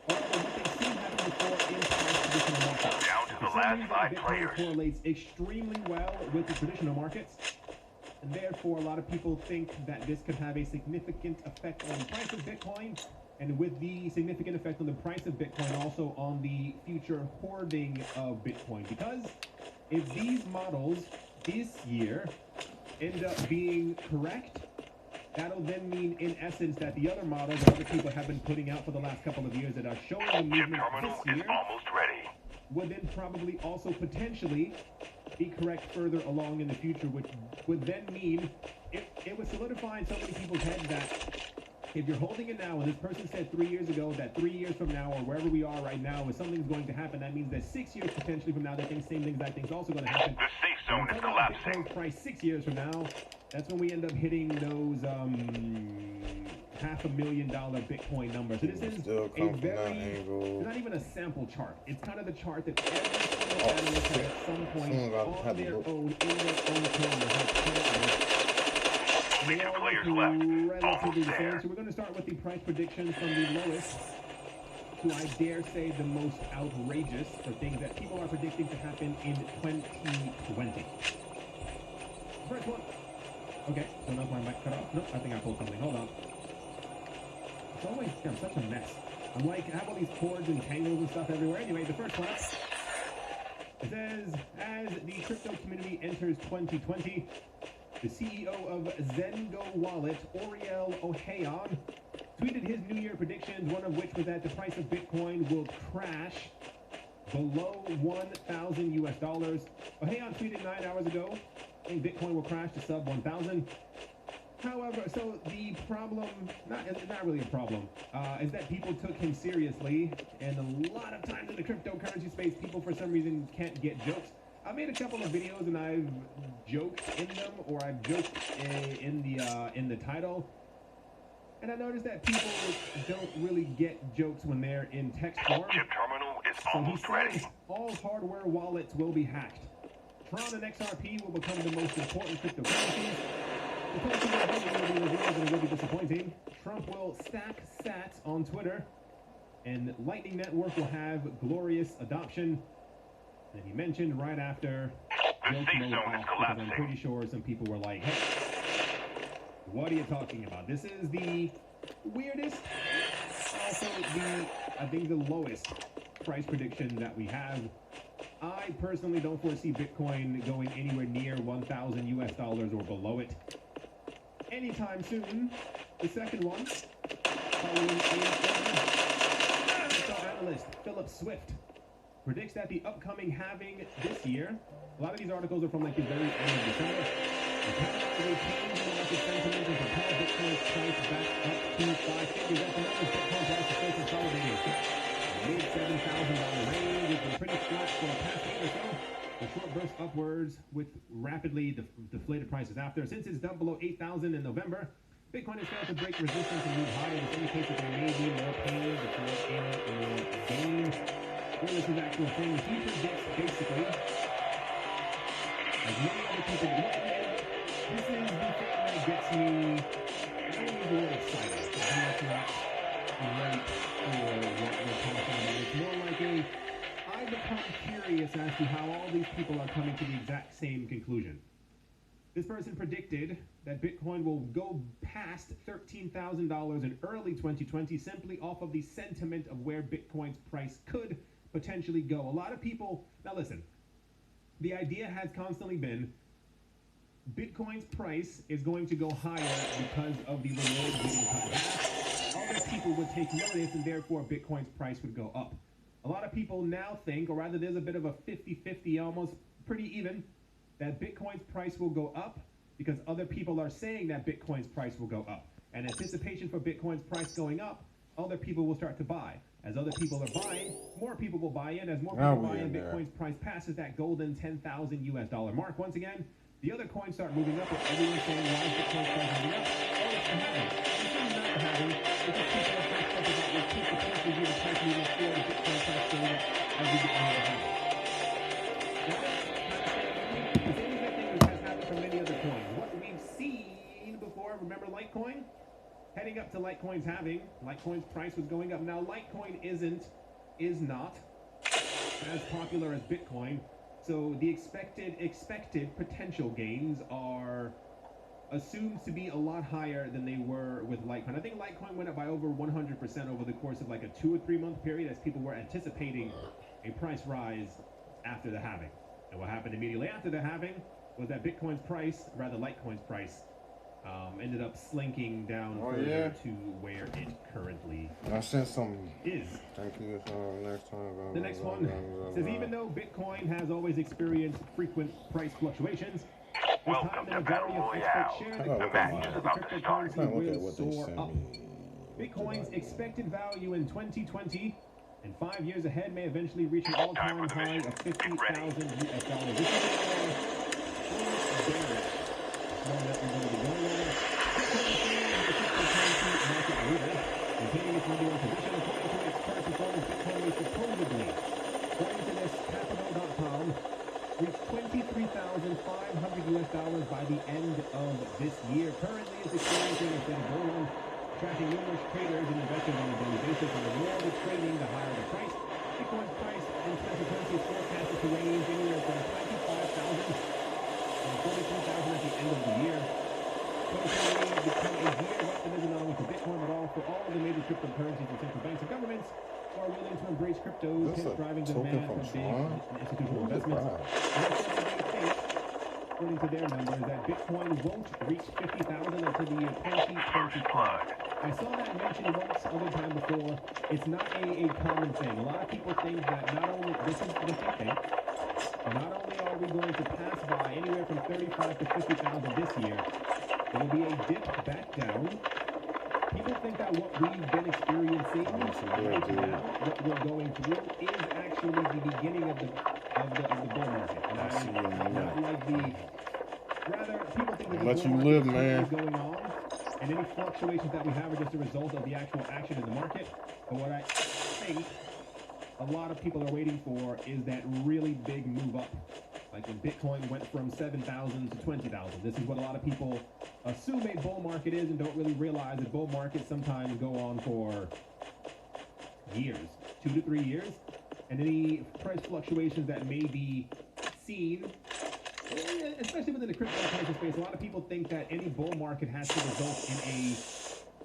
or what they've seen happen before in past traditional markets. Down to For the some last reason, 5 Bitcoin players. correlates extremely well with the traditional markets, and therefore a lot of people think that this could have a significant effect on the price of Bitcoin, and with the significant effect on the price of Bitcoin, also on the future hoarding of Bitcoin. Because if these models this year end up being correct, that'll then mean, in essence, that the other models that other people have been putting out for the last couple of years that are showing the Chip movement terminal this is year almost ready. would then probably also potentially be correct further along in the future, which would then mean it would solidify in so many people's heads that if you're holding it now, and this person said 3 years ago that 3 years from now, or wherever we are right now, if something's going to happen, that means that 6 years potentially from now, they think same thing that thing's also going to happen. The safe zone is collapsing. Bitcoin price 6 years from now, that's when we end up hitting those, $500,000 Bitcoin number. So this is Still a come from that very, angle. it's not even a sample chart. It's kind of the chart that every single analyst has at some point on their own, in their own corner has put it with. Only They two all players look left. relatively Almost the same. there. So we're going to start with the price predictions from the lowest to, I dare say, the most outrageous for things that people are predicting to happen in 2020. First one. Okay, don't know if my mic cut off. Nope, I think I pulled something. Hold on. It's always, I'm such a mess. I'm like, I have all these cords and tangles and stuff everywhere. Anyway, the first one. It says, as the crypto community enters 2020, the CEO of Zengo Wallet, Oriel Ohayon, tweeted his New Year predictions, one of which was that the price of Bitcoin will crash below $1,000 US. Ohayon tweeted 9 hours ago, saying Bitcoin will crash to sub 1,000. However, so the problem, it's not really a problem, is that people took him seriously, and a lot of times in the cryptocurrency space, people for some reason can't get jokes. I made a couple of videos and I've joked in them, or I've joked in the title, and I noticed that people don't really get jokes when they're in text form. Chip terminal is So he almost ready. says all hardware wallets will be hacked. Tron and XRP will become the most important cryptocurrencies. The total will be revealed and it will be disappointing. Trump will stack sats on Twitter, and Lightning Network will have glorious adoption. And he mentioned right after, The joke safe mode zone off, is because I'm collapsing. pretty sure some people were like, hey, what are you talking about? This is the weirdest, also I think the lowest price prediction that we have. I personally don't foresee Bitcoin going anywhere near $1,000 or below it anytime soon. The second one, following crypto analyst Philip Swift, predicts that the upcoming halving this year, a lot of these articles are from like the very end of December, will catalyze a change in market sentiment and propel Bitcoin's price back up to 5 figures. At the moment, Bitcoin price is still consolidating. Mid $7,000 range, which was pretty flat for the past week or so. The short burst upwards with rapidly deflated prices after. Since it's down below 8,000 in November, Bitcoin has failed to break resistance and move higher. This indicates that there may be more pain before any more gain. Here is his actual thing. He predicts basically, as many other people do, this is the thing that gets me, I don't use the word excited. That's not right for what we're talking about. It's more like I become curious as to how all these people are coming to the exact same conclusion. This person predicted that Bitcoin will go past $13,000 in early 2020 simply off of the sentiment of where Bitcoin's price could potentially go. A lot of people, now listen, the idea has constantly been Bitcoin's price is going to go higher because of the rewards getting cut back. Other people would take notice and therefore Bitcoin's price would go up. A lot of people now think, or rather there's a bit of a 50-50, almost pretty even, that Bitcoin's price will go up because other people are saying that Bitcoin's price will go up. And anticipation for Bitcoin's price going up, other people will start to buy. As other people are buying, more people will buy in. As more people buy in, Bitcoin's price passes that golden $10,000 mark. Once again, the other coins start moving up, with everyone saying, why is Bitcoin's price moving up? Oh, it's the halving. It's really not the halving. It's just people are freaked out about what could potentially be the price moving forward, and Bitcoin price going up as we get into the halving. Now, the same exact thing has happened for many other coins. What we've seen before, remember Litecoin? Heading up to Litecoin's halving, Litecoin's price was going up. Now, Litecoin is not as popular as Bitcoin. So the expected potential gains are assumed to be a lot higher than they were with Litecoin. I think Litecoin went up by over 100% over the course of like a 2 or 3 month period as people were anticipating a price rise after the halving. And what happened immediately after the halving was that Bitcoin's price, rather Litecoin's price, ended up slinking down further to where it currently I sent some. is. Thank you. Next time. The next one says, even though Bitcoin has always experienced frequent price fluctuations, this time Welcome the to majority Battle of experts Royale. share The the match consensus is that about to start. cryptocurrency Look at will what they soar sent up. me. Bitcoin's expected value in 2020 and 5 years ahead may eventually reach an all-time for the high mission. of Get ready. $50,000 US. This is bearish one that we're going to be going over. Bitcoin is saying that the cryptocurrency market Maintaining its number one position according to its current performance, Bitcoin may supposedly, according to this capital.com, reach $23,500 by the end of this year. Currently, it's experiencing a steady bull run, attracting numerous traders and investors on a daily basis. And the more the trading, the higher the price. Bitcoin's price in 2020 is forecasted to range anywhere from 25,000 and 43,000 at the end of the year. 2020 will become a year of optimism not only for Bitcoin but all for all the major cryptocurrencies and central banks and governments who are willing to embrace cryptos, hence driving demand from big institutional investments. And they said that they think, according to their numbers, that Bitcoin won't reach 50,000 until the year 2025. I saw that mentioned once other time before. It's not a common thing. A lot of people think that not only, this is the thinking, not only are we going to pass by anywhere from 35 to 50,000 this year, there will be a dip back down. People think that what we've been experiencing right now, what we're going through, is actually the beginning of the bull market. And not like the, rather, people think that the bull market is currently going on, and any fluctuations that we have are just a result of the actual action in the market. But what I think a lot of people are waiting for is that really big move up. Like when Bitcoin went from 7,000 to 20,000. This is what a lot of people assume a bull market is and don't really realize that bull markets sometimes go on for years, 2 to 3 years. And any price fluctuations that may be seen, especially within the cryptocurrency space, a lot of people think that any bull market has to result in a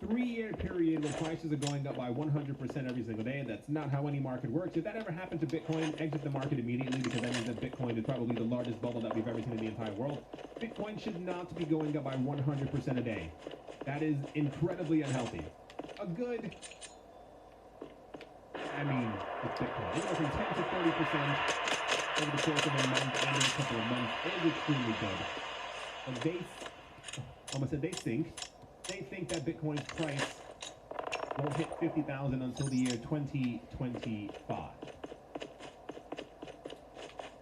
3-year period where prices are going up by 100% every single day. That's not how any market works. If that ever happened to Bitcoin, exit the market immediately, because that means that Bitcoin is probably the largest bubble that we've ever seen in the entire world. Bitcoin should not be going up by 100% a day. That is incredibly unhealthy. A good, I mean, it's Bitcoin. Anywhere from 10 to 30% over the course of a month and in a couple of months is extremely good. But they think that Bitcoin's price won't hit 50,000 until the year 2025.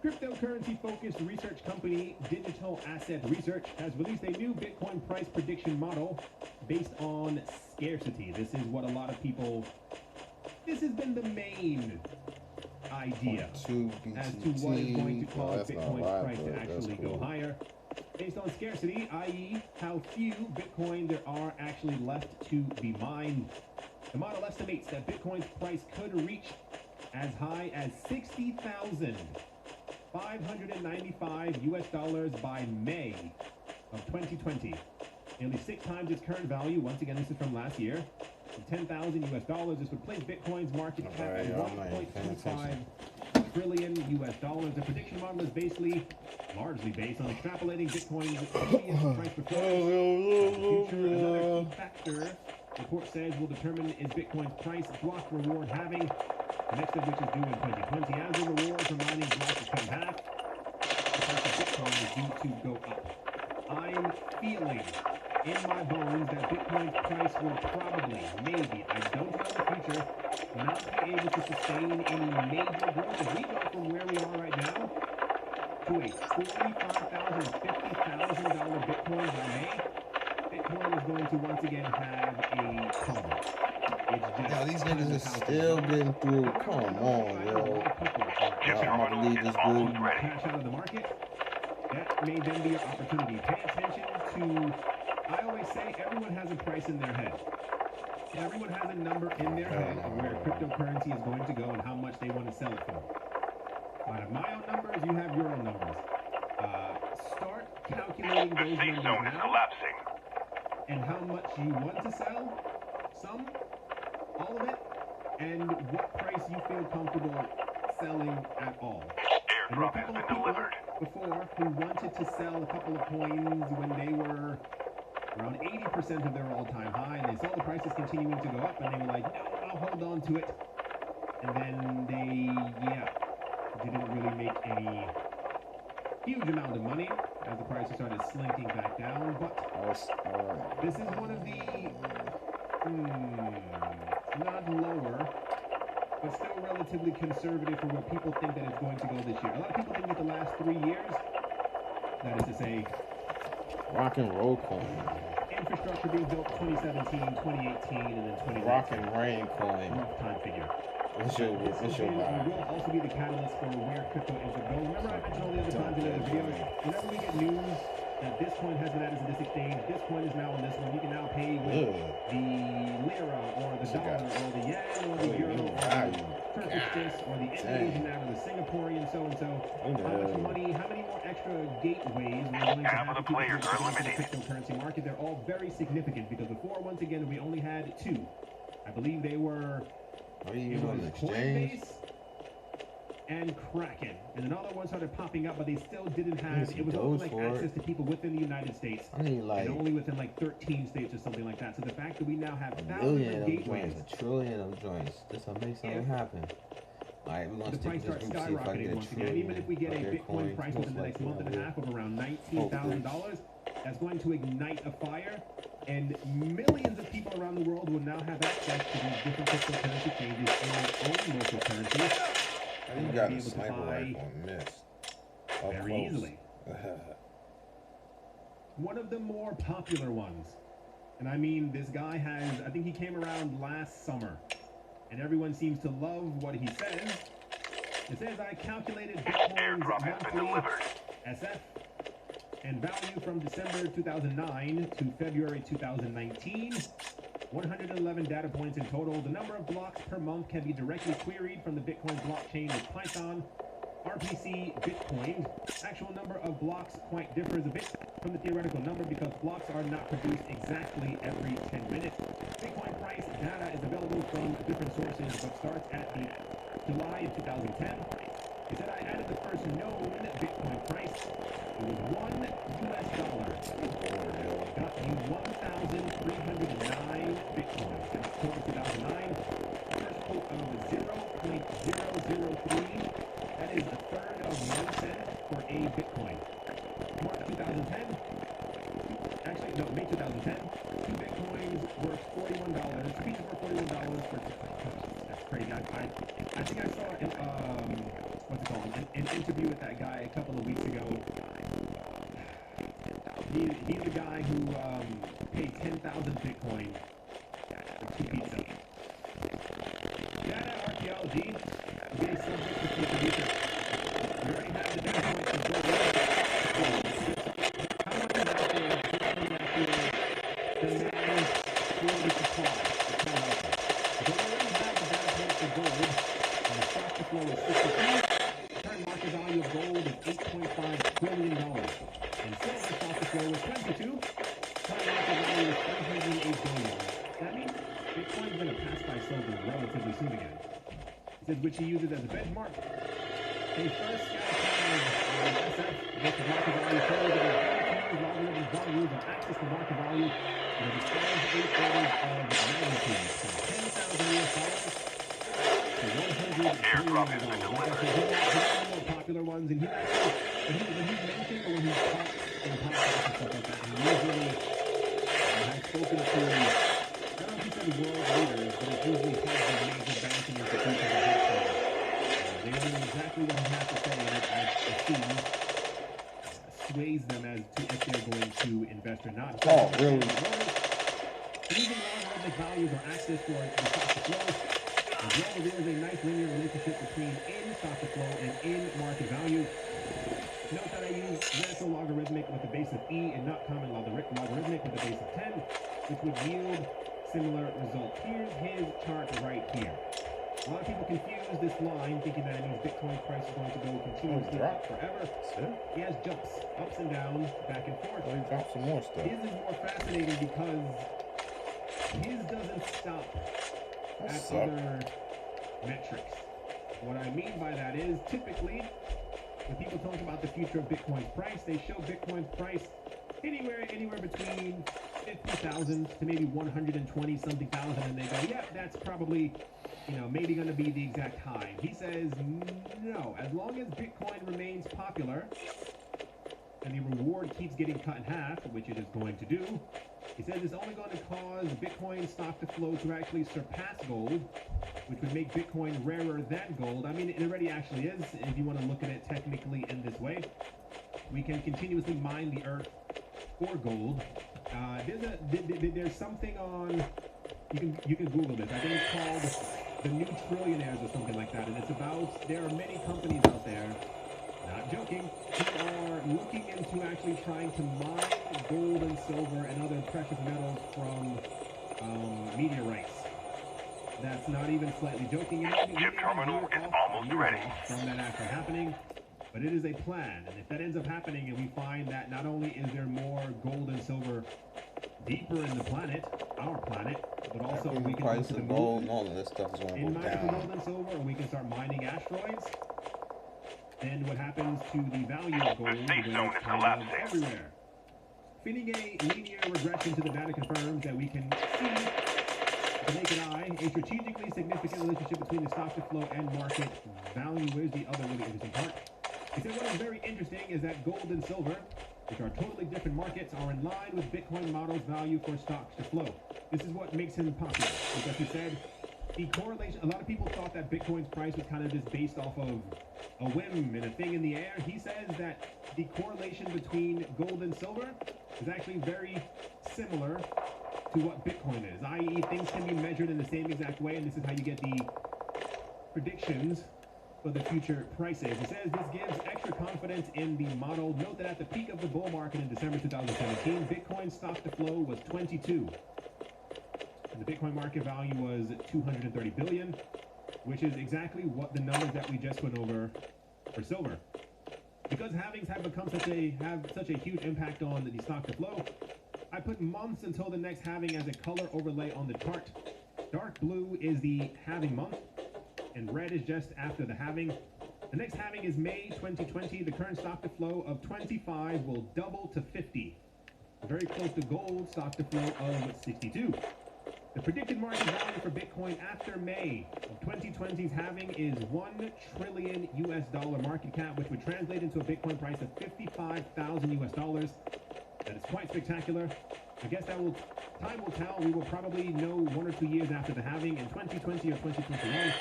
Cryptocurrency-focused research company Digital Asset Research has released a new Bitcoin price prediction model based on scarcity. This is what a lot of people, this has been the main idea as to what is going to cause Bitcoin's price to actually go higher. Based on scarcity, i.e. how few Bitcoin there are actually left to be mined. The model estimates that Bitcoin's price could reach as high as $60,595 by May of 2020. Nearly 6 times its current value. Once again, this is from last year. From $10,000. This would place Bitcoin's market cap at $1.25 trillion. The prediction model is largely based on extrapolating Bitcoin's previous price performance. Future, another key factor, the report says, will determine is Bitcoin's price block reward halving, the next of which is due in 2020. As the reward for mining blocks is cut in half, the price of Bitcoin is due to go up. I'm feeling in my bones that Bitcoin's price will probably, maybe, I don't know the future, not be able to sustain any major growth. If we go from where we are right now to a $45,000 or $50,000 Bitcoin by May, Bitcoin is going to once again have a comeback. It's just yo, these niggas are still getting through. Come on, yo. Y'all about to leave this group. Cash out of the market. That may then be your opportunity. Pay attention to, I always say, everyone has a price in their head. Everyone has a number in their head of where cryptocurrency is going to go and how much they want to sell it for. I have my own numbers, you have your own numbers. Start calculating those numbers now and how much you want to sell, some, all of it, and what price you feel comfortable selling at all. And there are a couple of people before who wanted to sell a couple of coins when they were around 80% of their all-time high, and they saw the prices continuing to go up, and they were like, no, I'll hold on to it. And then they, didn't really make any huge amount of money as the prices started slinking back down, but this is one of the, not lower, but still relatively conservative for what people think that it's going to go this year. A lot of people think that the last 3 years, that is to say, rock and roll coin. infrastructure being built 2017, 2018, and then 2019. Rock and Rain coin. Rough time figure. What's your vibe? Will also be the catalyst for where crypto ends up going. Remember I mentioned all the other times in the videos, whenever we get news that this coin has been added to this exchange, this coin is now on this one, you can now pay with the lira or the dollar or the yen or the euro or the Turkish this or the Indonesian or the Singaporean so-and-so. How much money, how many more extra gateways we're going to have to keep the cryptocurrency market? They're all very significant because before, once again, we only had two. I believe they were Coinbase and Kraken, and another one started popping up, but they still didn't have. It was only like access to people within the United States, and only within like 13 states or something like that. So the fact that we now have thousands of gateways, a trillion of joints, this will make something happen. Alright, we're gonna the price starts skyrocketing once again. Even if we get a Bitcoin price within the next month and a half of around $19,000, that's going to ignite a fire. And millions of people around the world will now have access to these different cryptocurrency changes in their own local currencies. You got a sniper rifle on this. Very easily. One of the more popular ones. And I mean, this guy has, I think he came around last summer. And everyone seems to love what he says. It says, I calculated Bitcoin's monthly SF and value from December 2009 to February 2019. 111 data points in total. The number of blocks per month can be directly queried from the Bitcoin blockchain with Python. RPC Bitcoin. Actual number of blocks quite differs a bit from the theoretical number because blocks are not produced exactly every 10 minutes. Bitcoin price data is available from different sources but starts at the July of 2010. It said I added the first known Bitcoin price. It was $1 US. Got you 1,309 Bitcoins. In October 2009, first quote of 0.003. That is a third of 1 cent for a Bitcoin. March 2010. Actually, no, May 2010. 2 Bitcoins worth $41. Each were $41 for. That's crazy. I think I saw what's it called? An interview with that guy a couple of weeks ago. He's the guy who paid 10,000 Bitcoin for 2 pizza. Data archaeology will be a subject for future research. We already have the data points to build how much is out there demands for the supply? But we already have the data points for gold, and the stock to flow is 62. Current market value of gold is $8.5 trillion. And silver stock to flow is 22. Current market value is $308 billion. That means Bitcoin is going to pass by silver relatively soon again. It says which he uses as a benchmark. A first scatter plan of SF with market value shows that its logarithmic values or access to market value that describes 8 orders of magnitude from $10,000 US to $100 billion. Like I said, he's one of the more popular ones, and when he's mentioned or when he's talked in podcasts and stuff like that, he usually has spoken to, I don't know if he said world leaders, but it's usually heads of major banking institutions and hedge funds. They don't know exactly what he has to say, and it seems sways them as to if they're going to invest or not. So really? Using logarithmic values or access for the stock to flow, as well as there is a nice linear relationship between in stock to flow and in market value. Note that I use natural logarithmic with the base of e and not common logarithmic with the base of 10, which would yield similar results. Here's his chart right here. A lot of people confuse this line thinking that it means Bitcoin price is going to go continuously up forever. He has jumps, ups and downs, back and forth. Well, he dropped some more stuff. His is more fascinating because his doesn't stop at other metrics. What I mean by that is typically when people talk about the future of Bitcoin's price, they show Bitcoin's price anywhere between 50,000 to maybe 120 something thousand, and they go, yeah, that's probably, maybe going to be the exact high. He says, no, as long as Bitcoin remains popular and the reward keeps getting cut in half, which it is going to do, he says it's only going to cause Bitcoin stock to flow to actually surpass gold, which would make Bitcoin rarer than gold. I mean, it already actually is, if you want to look at it technically in this way. We can continuously mine the earth for gold There's something on. You can Google this. I think it's called The New Trillionaires or something like that. And it's about there are many companies out there, not joking, who are looking into actually trying to mine gold and silver and other precious metals from meteorites. That's not even slightly joking. Chip terminal is almost ready. From that actually happening. But it is a plan, and if that ends up happening and we find that not only is there more gold and silver deeper in the planet, our planet, but also we can price go to of the gold moon and all of this stuff is going to in go mining for gold down. and silver, or we can start mining asteroids, then what happens to the value of gold The safe is zone is kind of collapsing. everywhere. Feeding a linear regression to the data confirms that we can see with the naked eye a strategically significant relationship between the stock to flow and market value. Is the other really interesting part. He said what is very interesting is that gold and silver, which are totally different markets, are in line with Bitcoin model's value for stocks to flow. This is what makes him popular, because he said the correlation, a lot of people thought that Bitcoin's price was kind of just based off of a whim and a thing in the air. He says that the correlation between gold and silver is actually very similar to what Bitcoin is, i.e. things can be measured in the same exact way, and this is how you get the predictions for the future prices. He says this gives extra confidence in the model. Note that at the peak of the bull market in December 2017, Bitcoin stock to flow was 22. And the Bitcoin market value was 230 billion, which is exactly what the numbers that we just went over for silver. Because halvings have become such a huge impact on the stock to flow, I put months until the next halving as a color overlay on the chart. Dark blue is the halving month, and red is just after the halving. The next halving is May 2020. The current stock to flow of 25 will double to 50. Very close to gold stock to flow of 62. The predicted market value for Bitcoin after May of 2020's halving is $1 trillion market cap, which would translate into a Bitcoin price of $55,000. That is quite spectacular. I guess time will tell. We will probably know 1 or 2 years after the halving in 2020 or 2021.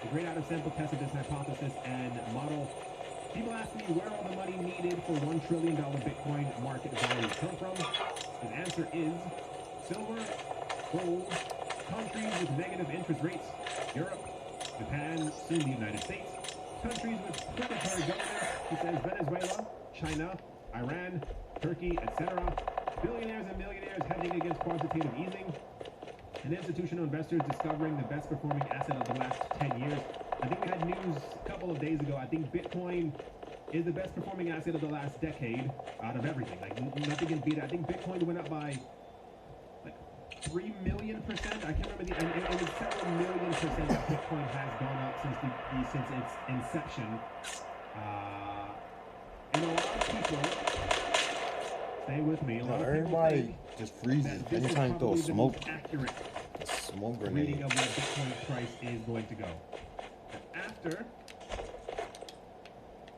The great out-of-sample test of this hypothesis and model. People ask me where all the money needed for $1 trillion Bitcoin market value come from. His answer is silver, gold, countries with negative interest rates, Europe, Japan, soon the United States, countries with predatory governments, he says Venezuela, China, Iran, Turkey, etc., billionaires and millionaires hedging against quantitative easing, and institutional investors discovering the best performing asset of the last 10 years. I think we had news a couple of days ago. I think Bitcoin is the best performing asset of the last decade out of everything. Like nothing can beat it. I think Bitcoin went up by like 3 million %. I can't remember and it was several million % that Bitcoin has gone up since its inception. And a lot of people, stay with me. A lot of people Everybody think just freezes that this is anytime you throw a probably the smoke, most accurate smoke reading grenade. of where Bitcoin's price is going to go.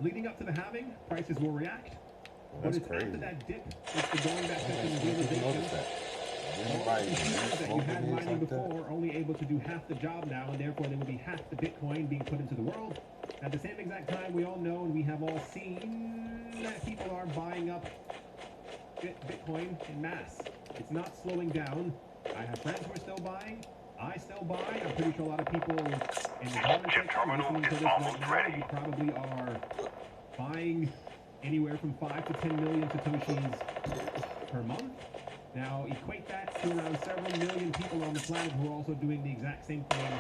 Leading up to the halving, prices will react. Well, But that's it's crazy. after that dip, it's the going back to the People realization notice that. all Anybody the computers that you smoking had things mining like that? before are only able to do half the job now, and therefore there will be half the Bitcoin being put into the world. At the same exact time, we all know and we have all seen that people are buying up Bitcoin in mass. It's not slowing down. I have friends who are still buying. I still buy. I'm pretty sure a lot of people in the comment Chip section terminal listening to is this right almost now, ready. you probably are buying anywhere from 5 to 10 million Satoshis per month. Now, equate that to around several million people on the planet who are also doing the exact same thing.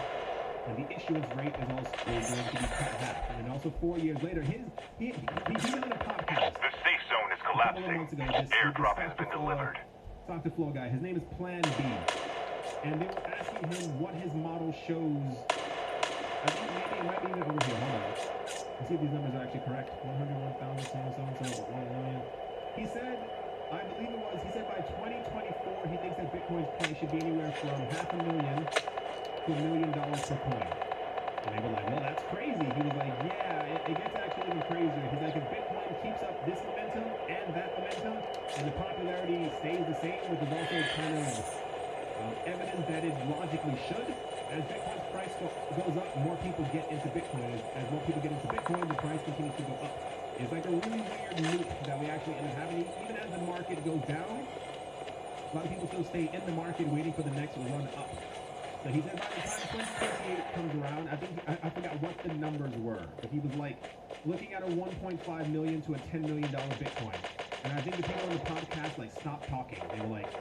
And the issuance rate is also going to be cut half. And then also 4 years later, he was on a podcast The safe zone is a couple of collapsing. months ago. Airdrop has been delivered. Stock to flow guy. His name is Plan B. And they were asking him what his model shows. I think maybe it might be even over here. Hold on. Let's see if these numbers are actually correct. 101,000, so 1 million. He said, I believe it was, he said by 2024, he thinks that Bitcoin's price should be anywhere from $500,000 to $1 million per coin. And they were like, well, that's crazy. He was like, yeah, it gets actually even crazier. He's like, if Bitcoin keeps up this momentum and that momentum, and the popularity stays the same, which is also kind of evidence that it logically should, as Bitcoin's price goes up, more people get into Bitcoin. As more people get into Bitcoin, the price continues to go up. It's like a really weird loop that we actually end up having. Even as the market goes down, A lot of people still stay in the market waiting for the next run up. So he said by the time 2028 comes around, I think I forgot what the numbers were, but he was like looking at a 1.5 million to a $10 million Bitcoin. And I think the people on the podcast like stopped talking. They were like,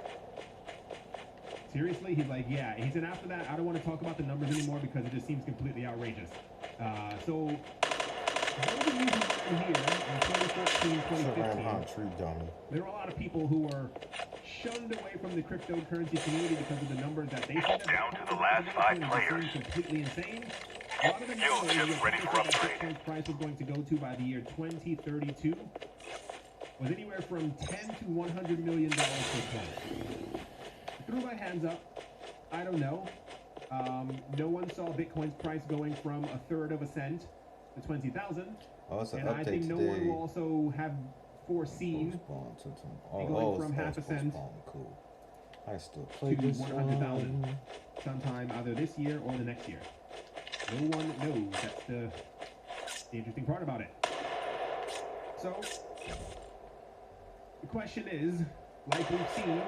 seriously? He's like, yeah. He said after that, I don't want to talk about the numbers anymore because it just seems completely outrageous. So those of you who were here in 2014, 2015, there were a lot of people who were shunned away from the cryptocurrency community because of the numbers that they said Down to the last 5 players. completely insane. A lot of the numbers just ready for that upgrade. Bitcoin's price was going to go to by the year 2032 was anywhere from 10 to $100 million per coin. I threw my hands up. I don't know. No one saw Bitcoin's price going from a third of a cent to 20,000. Oh, it's an And update I think no today. one will also have foreseen Postponed to going from half a cent Cool. I still play to this 100,000 sometime either this year or the next year. No one knows. That's the interesting part about it. So, the question is, like we've seen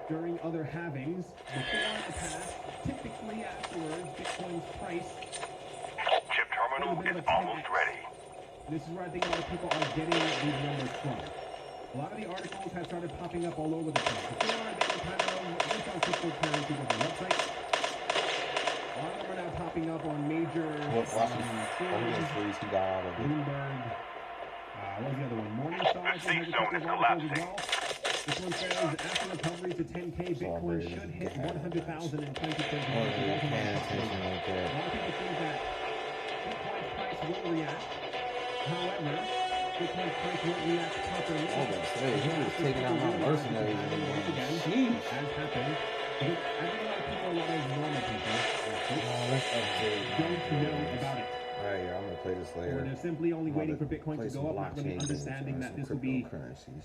during other halvings, before the past, typically afterwards, Bitcoin's price. Chip terminal is almost ready. This is where I think a lot of people are getting these numbers from. A lot of the articles have started popping up all over the place. Before, they were kind of based on cryptocurrency with the website. A lot of them are now popping up on major Watch this. forums, Freeze, he got out of it. Bloomberg. What was the other one? Morningstar. I The think, safe has a zone couple is of articles as collapsing. well. This one says after recovery to 10K, Bitcoin should hit 100,000 in 2030. More than you paying attention like A that. lot of people think that Bitcoin's price will react. However, Bitcoin's price won't react properly. I was gonna say, he was taking out my mercenaries in the game. Sheesh. As happened. Because I think a lot of people, a lot of normal people, Oh, let's update. don't know about it. Alright, yeah, I'm gonna play this Or later. they're simply only I'm waiting about for to Bitcoin play to some go up, not really blockchain games understanding and that some this will be cryptocurrencies.